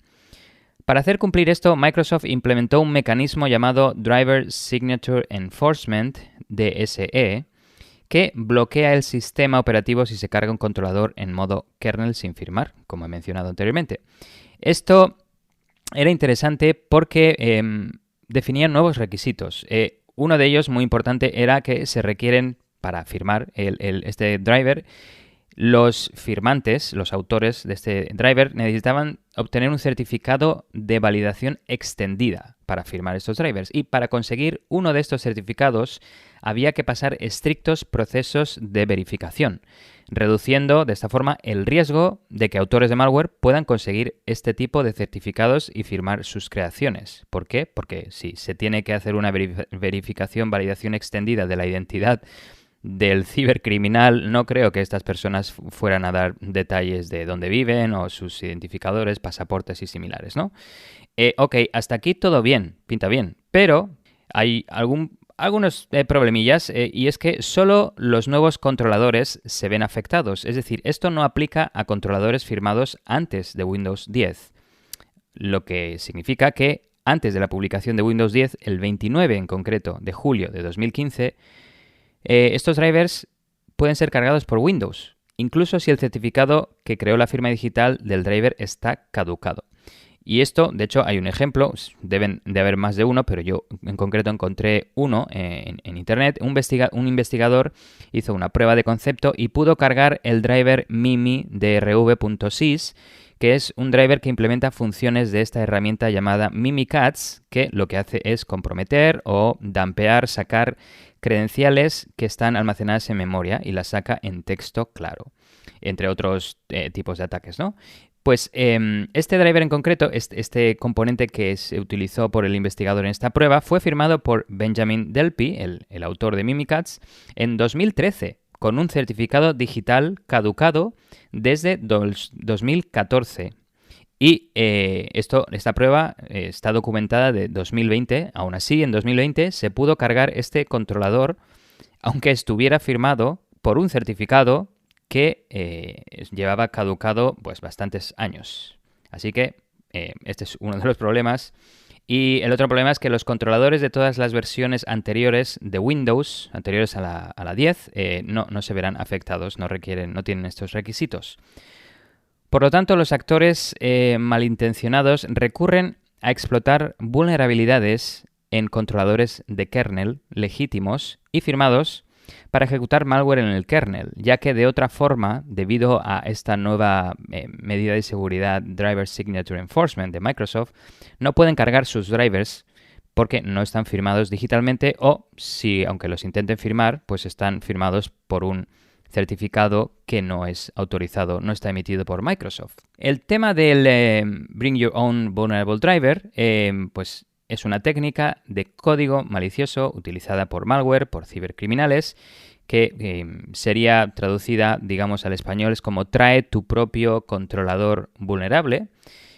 Para hacer cumplir esto, Microsoft implementó un mecanismo llamado Driver Signature Enforcement, DSE, que bloquea el sistema operativo si se carga un controlador en modo kernel sin firmar, como he mencionado anteriormente. Esto era interesante porque definía nuevos requisitos. Uno de ellos, muy importante, era que se requieren, para firmar este driver, los firmantes, los autores de este driver, necesitaban obtener un certificado de validación extendida para firmar estos drivers. Y para conseguir uno de estos certificados había que pasar estrictos procesos de verificación, reduciendo de esta forma el riesgo de que autores de malware puedan conseguir este tipo de certificados y firmar sus creaciones. ¿Por qué? Porque si se tiene que hacer una verificación, validación extendida de la identidad del cibercriminal, no creo que estas personas fueran a dar detalles de dónde viven o sus identificadores, pasaportes y similares, ¿no? Ok, hasta aquí todo bien, pinta bien, pero hay algunos problemillas y es que solo los nuevos controladores se ven afectados. Es decir, esto no aplica a controladores firmados antes de Windows 10, lo que significa que antes de la publicación de Windows 10, el 29 en concreto de julio de 2015, estos drivers pueden ser cargados por Windows, incluso si el certificado que creó la firma digital del driver está caducado. Y esto, de hecho, hay un ejemplo, deben de haber más de uno, pero yo en concreto encontré uno en internet. Un investigador hizo una prueba de concepto y pudo cargar el driver Mimi DRV.sys, que es un driver que implementa funciones de esta herramienta llamada Mimikatz, que lo que hace es comprometer o dumpear, sacar credenciales que están almacenadas en memoria y las saca en texto claro, entre otros tipos de ataques, ¿no? Pues este driver en concreto, este componente que se utilizó por el investigador en esta prueba, fue firmado por Benjamin Delpy, el autor de Mimikatz, en 2013, con un certificado digital caducado desde 2014. Y esta prueba está documentada de 2020. Aún así, en 2020 se pudo cargar este controlador, aunque estuviera firmado por un certificado que llevaba caducado pues bastantes años. Así que este es uno de los problemas. Y el otro problema es que los controladores de todas las versiones anteriores de Windows, anteriores a la 10, no se verán afectados, no tienen estos requisitos. Por lo tanto, los actores malintencionados recurren a explotar vulnerabilidades en controladores de kernel legítimos y firmados para ejecutar malware en el kernel, ya que de otra forma, debido a esta nueva medida de seguridad Driver Signature Enforcement de Microsoft, no pueden cargar sus drivers porque no están firmados digitalmente o, si aunque los intenten firmar, pues están firmados por un certificado que no es autorizado, no está emitido por Microsoft. El tema del Bring Your Own Vulnerable Driver, pues es una técnica de código malicioso utilizada por malware, por cibercriminales, que sería traducida, digamos, al español es como trae tu propio controlador vulnerable,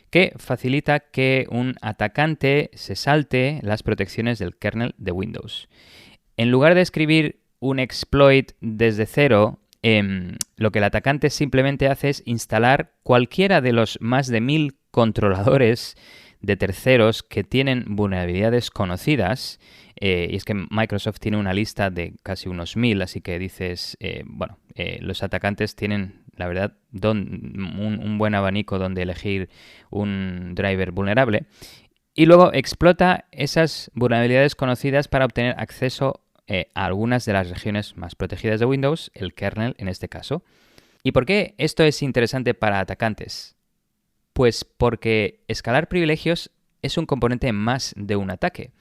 que facilita que un atacante se salte las protecciones del kernel de Windows. En lugar de escribir un exploit desde cero, lo que el atacante simplemente hace es instalar cualquiera de los más de 1000 controladores de terceros que tienen vulnerabilidades conocidas, y es que Microsoft tiene una lista de casi unos 1000, así que dices, los atacantes tienen, la verdad, un buen abanico donde elegir un driver vulnerable, y luego explota esas vulnerabilidades conocidas para obtener acceso a algunas de las regiones más protegidas de Windows, el kernel en este caso. ¿Y por qué esto es interesante para atacantes? Pues porque escalar privilegios es un componente más de un ataque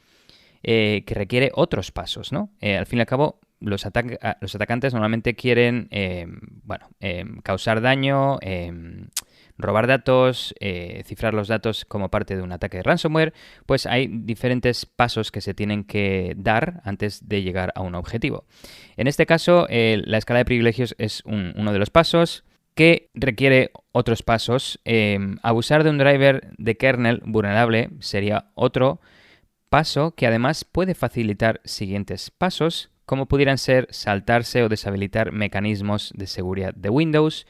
que requiere otros pasos, ¿no? Al fin y al cabo, los atacantes normalmente quieren causar daño, robar datos, cifrar los datos como parte de un ataque de ransomware. Pues hay diferentes pasos que se tienen que dar antes de llegar a un objetivo. En este caso, la escala de privilegios es uno de los pasos que requiere otros pasos. Abusar de un driver de kernel vulnerable sería otro paso que además puede facilitar siguientes pasos, como pudieran ser saltarse o deshabilitar mecanismos de seguridad de Windows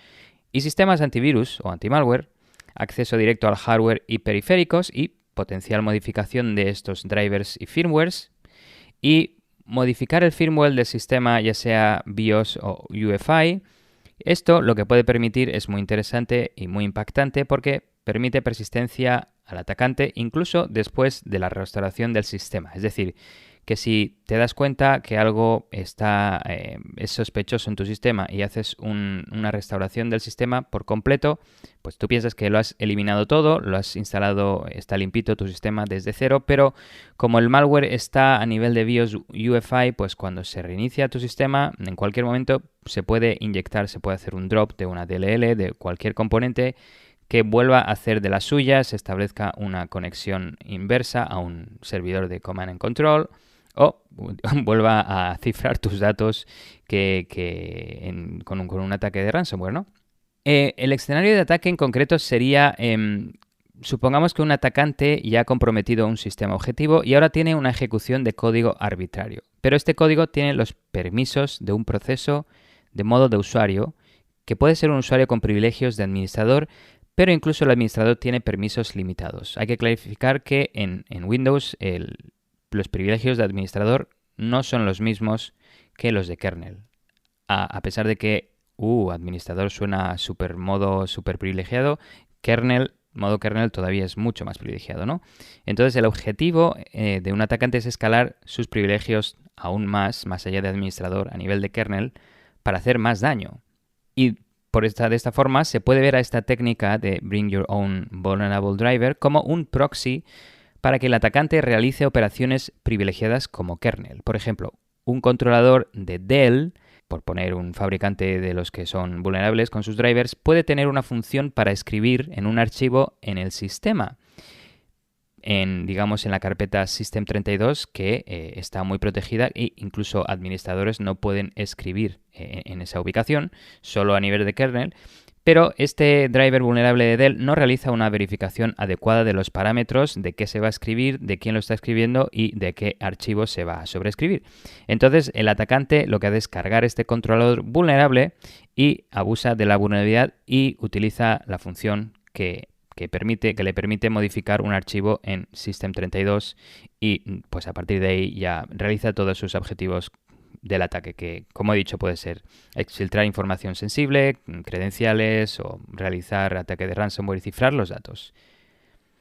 y sistemas antivirus o antimalware, acceso directo al hardware y periféricos y potencial modificación de estos drivers y firmwares y modificar el firmware del sistema, ya sea BIOS o UEFI. Esto lo que puede permitir es muy interesante y muy impactante porque permite persistencia al atacante incluso después de la restauración del sistema. Es decir, que si te das cuenta que algo es sospechoso en tu sistema y haces una restauración del sistema por completo, pues tú piensas que lo has eliminado todo, lo has instalado, está limpito tu sistema desde cero, pero como el malware está a nivel de BIOS UEFI, pues cuando se reinicia tu sistema, en cualquier momento se puede inyectar, se puede hacer un drop de una DLL, de cualquier componente, que vuelva a hacer de las suyas, se establezca una conexión inversa a un servidor de Command and Control, o vuelva a cifrar tus datos con un ataque de ransomware, ¿no? El escenario de ataque en concreto sería, supongamos que un atacante ya ha comprometido un sistema objetivo y ahora tiene una ejecución de código arbitrario. Pero este código tiene los permisos de un proceso de modo de usuario, que puede ser un usuario con privilegios de administrador, pero incluso el administrador tiene permisos limitados. Hay que clarificar que en Windows los privilegios de administrador no son los mismos que los de kernel. A pesar de que administrador suena modo super privilegiado, modo kernel todavía es mucho más privilegiado, ¿no? Entonces el objetivo de un atacante es escalar sus privilegios aún más allá de administrador a nivel de kernel para hacer más daño. Y de esta forma se puede ver a esta técnica de Bring Your Own Vulnerable Driver como un proxy para que el atacante realice operaciones privilegiadas como kernel. Por ejemplo, un controlador de Dell, por poner un fabricante de los que son vulnerables con sus drivers, puede tener una función para escribir en un archivo en el sistema, digamos en la carpeta System32, que está muy protegida e incluso administradores no pueden escribir en esa ubicación, solo a nivel de kernel. Pero este driver vulnerable de Dell no realiza una verificación adecuada de los parámetros de qué se va a escribir, de quién lo está escribiendo y de qué archivo se va a sobreescribir. Entonces, el atacante lo que hace es cargar este controlador vulnerable y abusa de la vulnerabilidad y utiliza la función que le permite modificar un archivo en System32 y pues a partir de ahí ya realiza todos sus objetivos del ataque, que como he dicho puede ser exfiltrar información sensible, credenciales o realizar ataque de ransomware y cifrar los datos.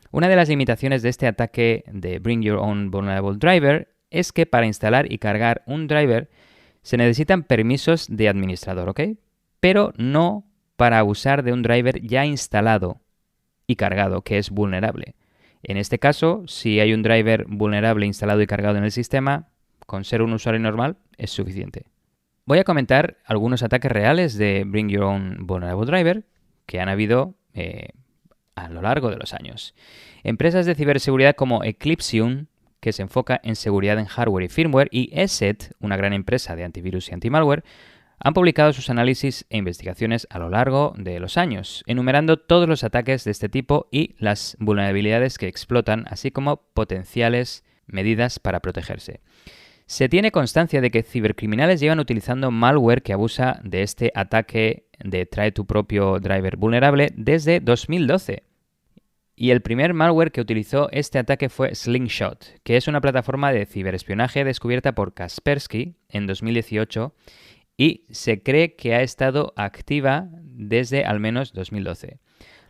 Una de las limitaciones de este ataque de Bring Your Own Vulnerable Driver es que para instalar y cargar un driver se necesitan permisos de administrador, ¿ok? Pero no para usar de un driver ya instalado y cargado que es vulnerable. En este caso, si hay un driver vulnerable instalado y cargado en el sistema, con ser un usuario normal es suficiente. Voy a comentar algunos ataques reales de Bring Your Own Vulnerable Driver que han habido a lo largo de los años. Empresas de ciberseguridad como Eclipsium, que se enfoca en seguridad en hardware y firmware, y ESET, una gran empresa de antivirus y antimalware, han publicado sus análisis e investigaciones a lo largo de los años, enumerando todos los ataques de este tipo y las vulnerabilidades que explotan, así como potenciales medidas para protegerse. Se tiene constancia de que cibercriminales llevan utilizando malware que abusa de este ataque de trae tu propio driver vulnerable desde 2012. Y el primer malware que utilizó este ataque fue Slingshot, que es una plataforma de ciberespionaje descubierta por Kaspersky en 2018 y se cree que ha estado activa desde al menos 2012.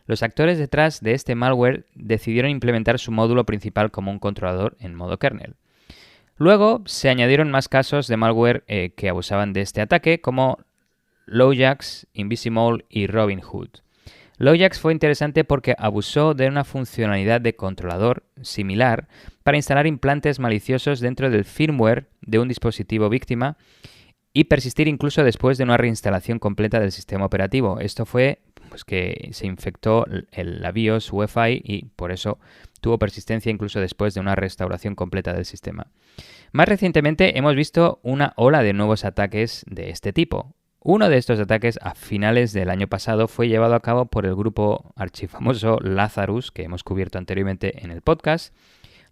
Los actores detrás de este malware decidieron implementar su módulo principal como un controlador en modo kernel. Luego se añadieron más casos de malware que abusaban de este ataque, como LowJax, Invisimall y Robinhood. LowJax fue interesante porque abusó de una funcionalidad de controlador similar para instalar implantes maliciosos dentro del firmware de un dispositivo víctima y persistir incluso después de una reinstalación completa del sistema operativo. Esto fue pues, que se infectó la BIOS UEFI y por eso tuvo persistencia incluso después de una restauración completa del sistema. Más recientemente hemos visto una ola de nuevos ataques de este tipo. Uno de estos ataques a finales del año pasado fue llevado a cabo por el grupo archifamoso Lazarus, que hemos cubierto anteriormente en el podcast,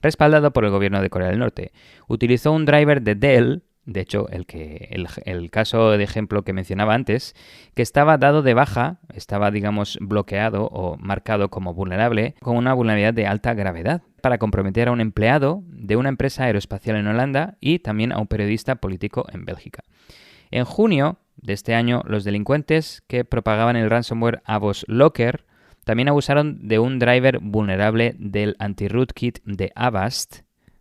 respaldado por el gobierno de Corea del Norte. Utilizó un driver de Dell de hecho, el caso de ejemplo que mencionaba antes, que estaba dado de baja, estaba, digamos, bloqueado o marcado como vulnerable con una vulnerabilidad de alta gravedad para comprometer a un empleado de una empresa aeroespacial en Holanda y también a un periodista político en Bélgica. En junio de este año, los delincuentes que propagaban el ransomware Avos Locker también abusaron de un driver vulnerable del anti-rootkit de Avast,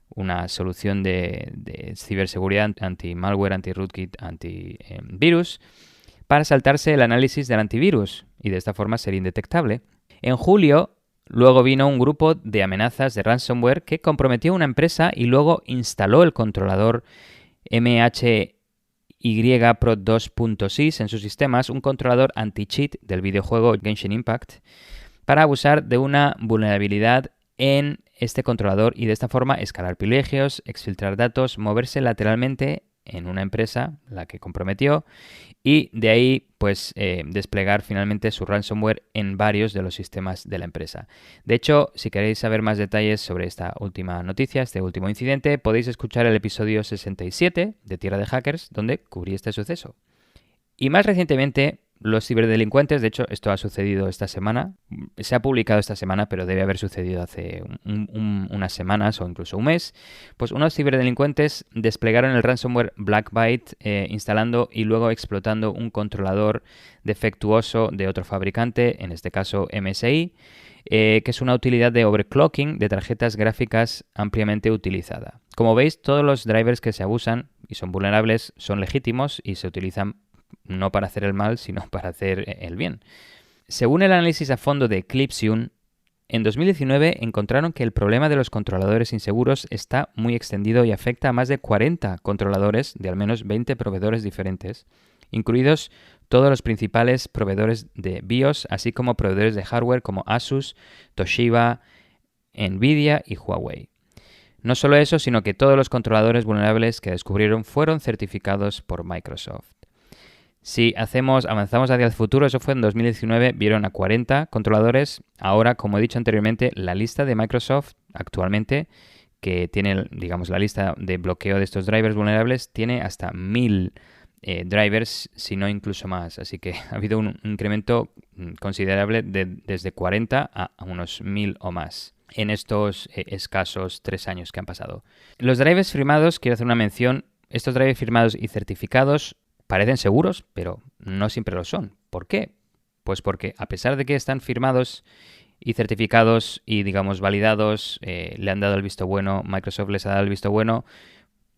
una solución de ciberseguridad anti-malware, anti-rootkit, anti-virus, para saltarse el análisis del antivirus y de esta forma ser indetectable. En julio, luego vino un grupo de amenazas de ransomware que comprometió a una empresa y luego instaló el controlador MHYPRO 2.6 en sus sistemas, un controlador anti-cheat del videojuego Genshin Impact, para abusar de una vulnerabilidad en este controlador y de esta forma escalar privilegios, exfiltrar datos, moverse lateralmente en una empresa, la que comprometió, y de ahí pues desplegar finalmente su ransomware en varios de los sistemas de la empresa. De hecho, si queréis saber más detalles sobre esta última noticia, este último incidente, podéis escuchar el episodio 67 de Tierra de Hackers, donde cubrí este suceso. Y más recientemente, los ciberdelincuentes, de hecho, esto ha sucedido esta semana, se ha publicado esta semana, pero debe haber sucedido hace unas semanas o incluso un mes, pues unos ciberdelincuentes desplegaron el ransomware Blackbyte instalando y luego explotando un controlador defectuoso de otro fabricante, en este caso MSI, que es una utilidad de overclocking de tarjetas gráficas ampliamente utilizada. Como veis, todos los drivers que se abusan y son vulnerables son legítimos y se utilizan no para hacer el mal, sino para hacer el bien. Según el análisis a fondo de Eclipsium, en 2019 encontraron que el problema de los controladores inseguros está muy extendido y afecta a más de 40 controladores de al menos 20 proveedores diferentes, incluidos todos los principales proveedores de BIOS, así como proveedores de hardware como Asus, Toshiba, Nvidia y Huawei. No solo eso, sino que todos los controladores vulnerables que descubrieron fueron certificados por Microsoft. Si avanzamos hacia el futuro, eso fue en 2019, vieron a 40 controladores. Ahora, como he dicho anteriormente, la lista de Microsoft actualmente, que tiene, digamos, la lista de bloqueo de estos drivers vulnerables, tiene hasta 1000 drivers, si no incluso más. Así que ha habido un incremento considerable desde 40 a unos 1000 o más en estos escasos 3 años que han pasado. Los drivers firmados, quiero hacer una mención, estos drivers firmados y certificados parecen seguros, pero no siempre lo son. ¿Por qué? Pues porque a pesar de que están firmados y certificados y, digamos, validados, le han dado el visto bueno, Microsoft les ha dado el visto bueno,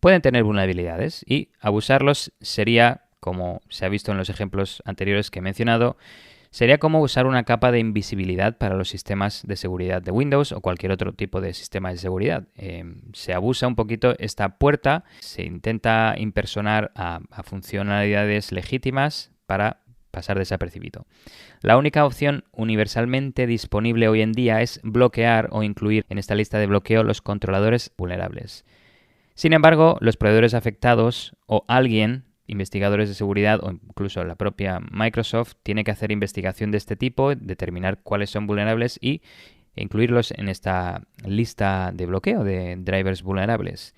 pueden tener vulnerabilidades y abusarlos sería, como se ha visto en los ejemplos anteriores que he mencionado, sería como usar una capa de invisibilidad para los sistemas de seguridad de Windows o cualquier otro tipo de sistema de seguridad. Se abusa un poquito esta puerta, se intenta impersonar a funcionalidades legítimas para pasar desapercibido. La única opción universalmente disponible hoy en día es bloquear o incluir en esta lista de bloqueo los controladores vulnerables. Sin embargo, los proveedores afectados o alguien, investigadores de seguridad o incluso la propia Microsoft, tiene que hacer investigación de este tipo, determinar cuáles son vulnerables y incluirlos en esta lista de bloqueo de drivers vulnerables.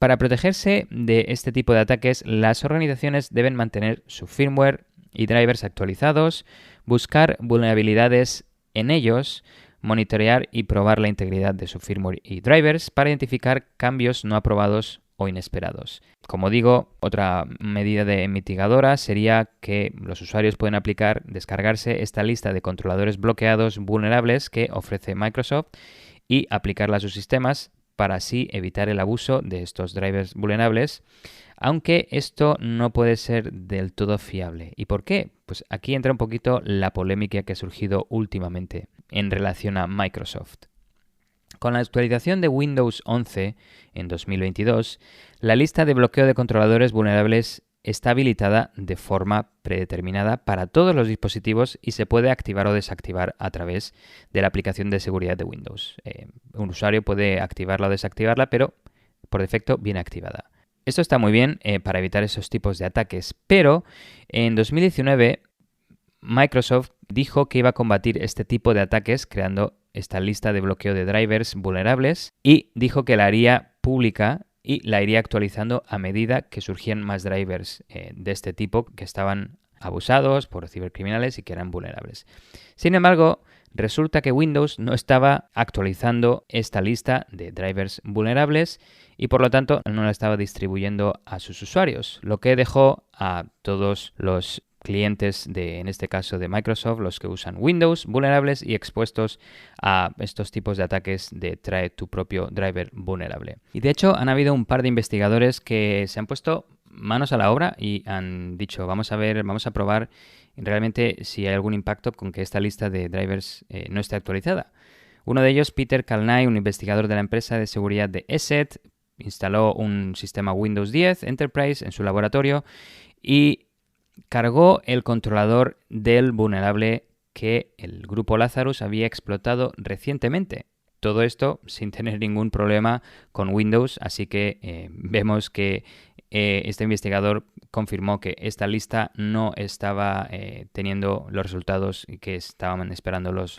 Para protegerse de este tipo de ataques, las organizaciones deben mantener su firmware y drivers actualizados, buscar vulnerabilidades en ellos, monitorear y probar la integridad de su firmware y drivers para identificar cambios no aprobados o inesperados. Como digo, otra medida mitigadora sería que los usuarios pueden descargarse esta lista de controladores bloqueados vulnerables que ofrece Microsoft y aplicarla a sus sistemas para así evitar el abuso de estos drivers vulnerables, aunque esto no puede ser del todo fiable. ¿Y por qué? Pues aquí entra un poquito la polémica que ha surgido últimamente en relación a Microsoft. Con la actualización de Windows 11 en 2022, la lista de bloqueo de controladores vulnerables está habilitada de forma predeterminada para todos los dispositivos y se puede activar o desactivar a través de la aplicación de seguridad de Windows. Un usuario puede activarla o desactivarla, pero por defecto viene activada. Esto está muy bien para evitar esos tipos de ataques, pero en 2019 Microsoft dijo que iba a combatir este tipo de ataques creando esta lista de bloqueo de drivers vulnerables y dijo que la haría pública y la iría actualizando a medida que surgían más drivers de este tipo que estaban abusados por cibercriminales y que eran vulnerables. Sin embargo, resulta que Windows no estaba actualizando esta lista de drivers vulnerables y por lo tanto no la estaba distribuyendo a sus usuarios, lo que dejó a todos los clientes en este caso de Microsoft, los que usan Windows, vulnerables y expuestos a estos tipos de ataques de trae tu propio driver vulnerable. Y de hecho han habido un par de investigadores que se han puesto manos a la obra y han dicho, vamos a probar realmente si hay algún impacto con que esta lista de drivers no esté actualizada. Uno de ellos, Peter Kalnay, un investigador de la empresa de seguridad de ESET, instaló un sistema Windows 10 Enterprise en su laboratorio y cargó el controlador del vulnerable que el grupo Lazarus había explotado recientemente. Todo esto sin tener ningún problema con Windows, así que vemos que este investigador confirmó que esta lista no estaba teniendo los resultados que estaban esperando los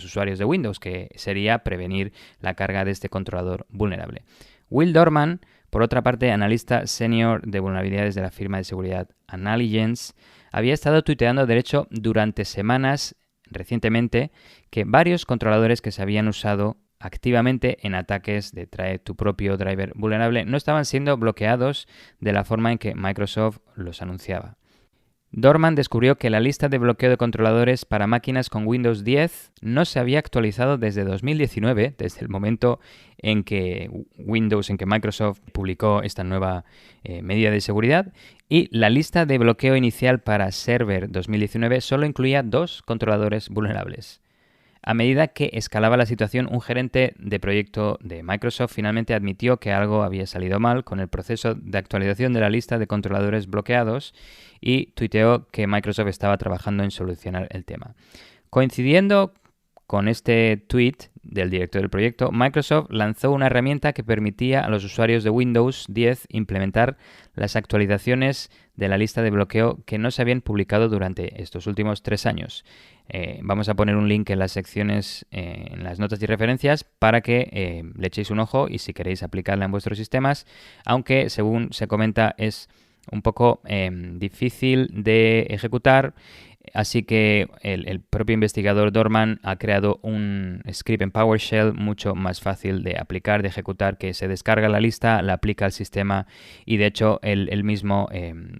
usuarios de Windows, que sería prevenir la carga de este controlador vulnerable. Will Dorman, por otra parte, analista senior de vulnerabilidades de la firma de seguridad Analygens, había estado tuiteando de hecho durante semanas recientemente que varios controladores que se habían usado activamente en ataques de trae tu propio driver vulnerable no estaban siendo bloqueados de la forma en que Microsoft los anunciaba. Dorman descubrió que la lista de bloqueo de controladores para máquinas con Windows 10 no se había actualizado desde 2019, desde el momento en que Microsoft publicó esta nueva medida de seguridad, y la lista de bloqueo inicial para Server 2019 solo incluía 2 controladores vulnerables. A medida que escalaba la situación, un gerente de proyecto de Microsoft finalmente admitió que algo había salido mal con el proceso de actualización de la lista de controladores bloqueados y tuiteó que Microsoft estaba trabajando en solucionar el tema. Coincidiendo con este tweet del director del proyecto, Microsoft lanzó una herramienta que permitía a los usuarios de Windows 10 implementar las actualizaciones de la lista de bloqueo que no se habían publicado durante estos últimos 3 años. Vamos a poner un link en las secciones, en las notas y referencias, para que le echéis un ojo y si queréis aplicarla en vuestros sistemas, aunque según se comenta es un poco difícil de ejecutar. Así que el propio investigador Dorman ha creado un script en PowerShell mucho más fácil de aplicar, de ejecutar, que se descarga la lista, la aplica al sistema y de hecho él mismo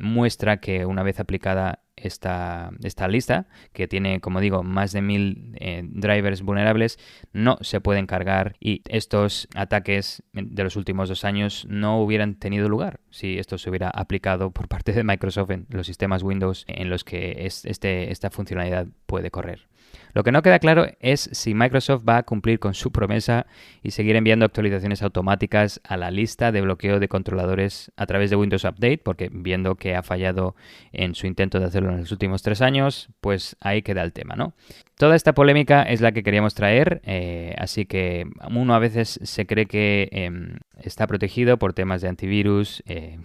muestra que una vez aplicada esta lista, que tiene, como digo, más de 1000 drivers vulnerables, no se pueden cargar y estos ataques de los últimos 2 años no hubieran tenido lugar si esto se hubiera aplicado por parte de Microsoft en los sistemas Windows en los que esta funcionalidad puede correr. Lo que no queda claro es si Microsoft va a cumplir con su promesa y seguir enviando actualizaciones automáticas a la lista de bloqueo de controladores a través de Windows Update, porque viendo que ha fallado en su intento de hacerlo en los últimos 3 años, pues ahí queda el tema, ¿no? Toda esta polémica es la que queríamos traer, así que uno a veces se cree que está protegido por temas de antivirus,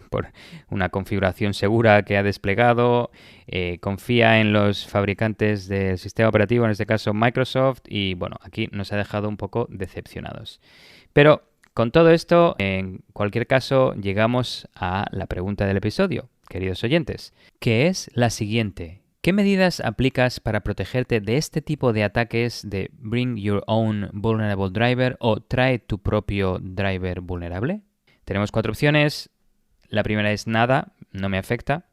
por una configuración segura que ha desplegado, confía en los fabricantes del sistema operativo, en este caso Microsoft, y bueno, aquí nos ha dejado un poco decepcionados. Pero con todo esto, en cualquier caso, llegamos a la pregunta del episodio, queridos oyentes, que es la siguiente. ¿Qué medidas aplicas para protegerte de este tipo de ataques de Bring Your Own Vulnerable Driver o trae tu propio driver vulnerable? Tenemos 4 opciones. La primera es nada, no me afecta.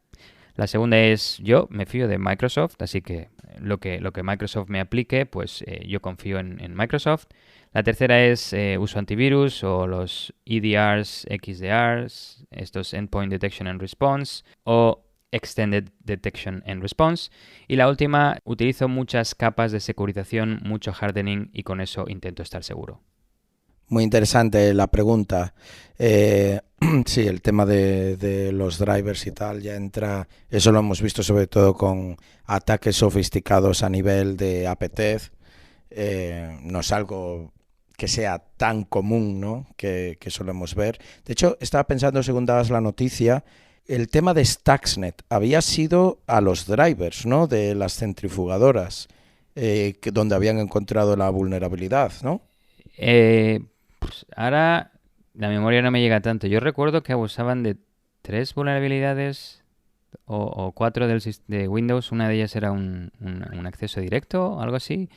La segunda es yo me fío de Microsoft, así que lo que Microsoft me aplique, pues yo confío en Microsoft. La tercera es uso antivirus o los EDRs, XDRs, estos Endpoint Detection and Response, o Extended Detection and Response. Y la última, utilizo muchas capas de securización, mucho hardening y con eso intento estar seguro. Muy interesante la pregunta. Sí, el tema de los drivers y tal ya entra, eso lo hemos visto sobre todo con ataques sofisticados a nivel de APT. No es algo que sea tan común, ¿no? que solemos ver. De hecho, estaba pensando, según dabas la noticia, el tema de Stuxnet había sido a los drivers, ¿no? De las centrifugadoras, donde habían encontrado la vulnerabilidad, ¿no? Pues ahora la memoria no me llega tanto. Yo recuerdo que abusaban de 3 vulnerabilidades o 4 de Windows. Una de ellas era un acceso directo, algo así.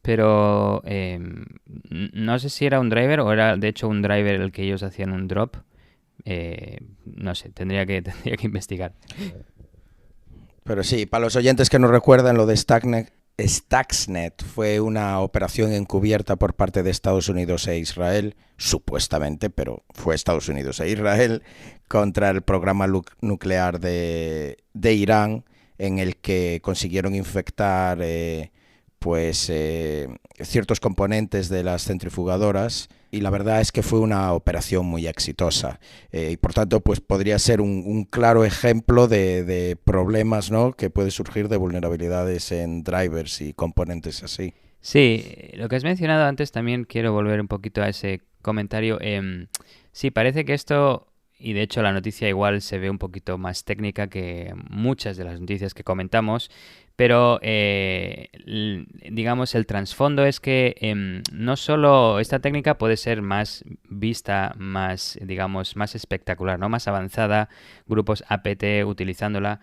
Pero no sé si era un driver o era de hecho un driver el que ellos hacían un drop. No sé, tendría que investigar. Pero sí, para los oyentes que no recuerdan, lo de Stuxnet fue una operación encubierta por parte de Estados Unidos e Israel, supuestamente, pero fue Estados Unidos e Israel, contra el programa nuclear de Irán, en el que consiguieron infectar ciertos componentes de las centrifugadoras, y la verdad es que fue una operación muy exitosa, y por tanto pues podría ser un claro ejemplo de problemas, ¿no?, que puede surgir de vulnerabilidades en drivers y componentes así. Sí, lo que has mencionado antes también quiero volver un poquito a ese comentario. Sí, parece que esto, y de hecho la noticia igual se ve un poquito más técnica que muchas de las noticias que comentamos, pero digamos el trasfondo es que no solo esta técnica puede ser más vista, más digamos más espectacular, ¿no?, más avanzada, grupos APT utilizándola,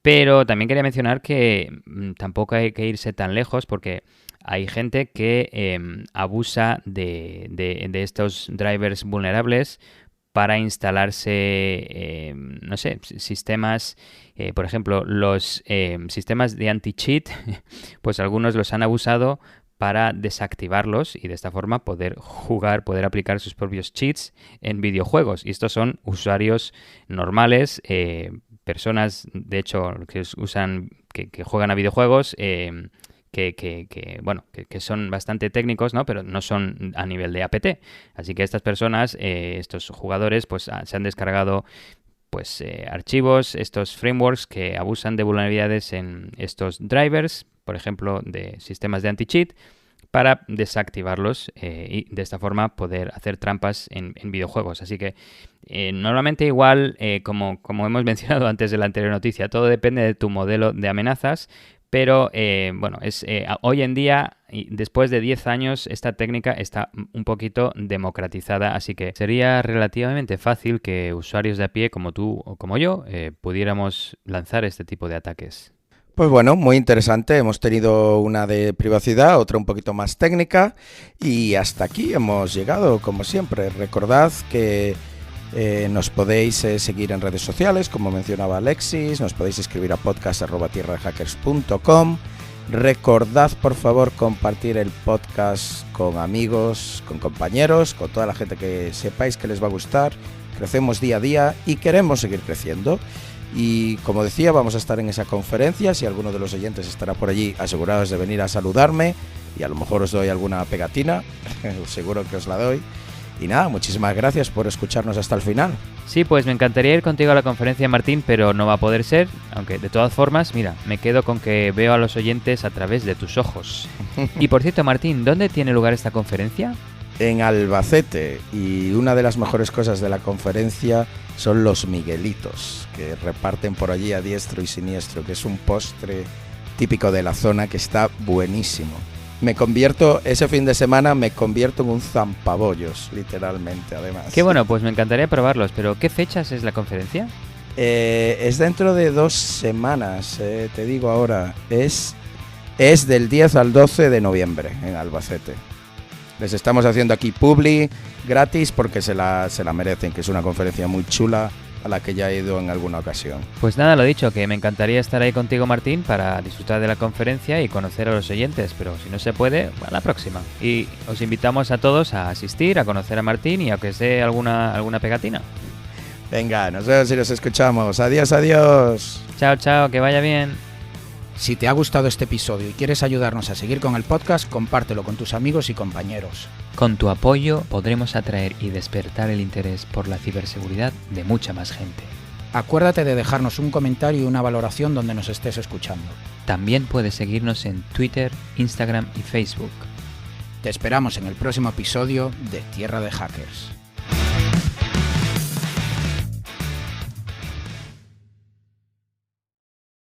pero también quería mencionar que tampoco hay que irse tan lejos porque hay gente que abusa de estos drivers vulnerables para instalarse, no sé, sistemas, por ejemplo, los sistemas de anti-cheat, pues algunos los han abusado para desactivarlos y de esta forma poder jugar, poder aplicar sus propios cheats en videojuegos. Y estos son usuarios normales, personas, de hecho, que usan, que juegan a videojuegos, que son bastante técnicos, ¿no?, pero no son a nivel de APT. Así que estas personas, estos jugadores, pues se han descargado pues archivos, estos frameworks que abusan de vulnerabilidades en estos drivers, por ejemplo, de sistemas de anti-cheat, para desactivarlos y de esta forma poder hacer trampas en videojuegos. Así que normalmente igual, como hemos mencionado antes de la anterior noticia, todo depende de tu modelo de amenazas. Pero hoy en día, después de 10 años, esta técnica está un poquito democratizada, así que sería relativamente fácil que usuarios de a pie como tú o como yo pudiéramos lanzar este tipo de ataques. Pues bueno, muy interesante. Hemos tenido una de privacidad, otra un poquito más técnica, y hasta aquí hemos llegado, como siempre. Recordad que nos podéis seguir en redes sociales, como mencionaba Alexis, nos podéis escribir a podcast@tierradehackers.com. Recordad, por favor, compartir el podcast con amigos, con compañeros, con toda la gente que sepáis que les va a gustar. Crecemos día a día y queremos seguir creciendo. Y como decía, vamos a estar en esa conferencia. Si alguno de los oyentes estará por allí, asegurados de venir a saludarme y a lo mejor os doy alguna pegatina, seguro que os la doy. Y nada, muchísimas gracias por escucharnos hasta el final. Sí, pues me encantaría ir contigo a la conferencia, Martín, pero no va a poder ser, aunque de todas formas, mira, me quedo con que veo a los oyentes a través de tus ojos. Y por cierto, Martín, ¿dónde tiene lugar esta conferencia? En Albacete, y una de las mejores cosas de la conferencia son los Miguelitos, que reparten por allí a diestro y siniestro, que es un postre típico de la zona que está buenísimo. Ese fin de semana me convierto en un zampabollos, literalmente, además. Qué bueno, pues me encantaría probarlos, pero ¿qué fechas es la conferencia? Es dentro de 2 semanas, te digo ahora. Es del 10 al 12 de noviembre en Albacete. Les estamos haciendo aquí publi gratis porque se la merecen, que es una conferencia muy chula a la que ya he ido en alguna ocasión. Pues nada, lo dicho, que me encantaría estar ahí contigo, Martín, para disfrutar de la conferencia y conocer a los oyentes, pero si no se puede, a la próxima. Y os invitamos a todos a asistir, a conocer a Martín y a que os dé alguna pegatina. Venga, nos vemos y nos escuchamos. Adiós, adiós. Chao, chao, que vaya bien. Si te ha gustado este episodio y quieres ayudarnos a seguir con el podcast, compártelo con tus amigos y compañeros. Con tu apoyo podremos atraer y despertar el interés por la ciberseguridad de mucha más gente. Acuérdate de dejarnos un comentario y una valoración donde nos estés escuchando. También puedes seguirnos en Twitter, Instagram y Facebook. Te esperamos en el próximo episodio de Tierra de Hackers.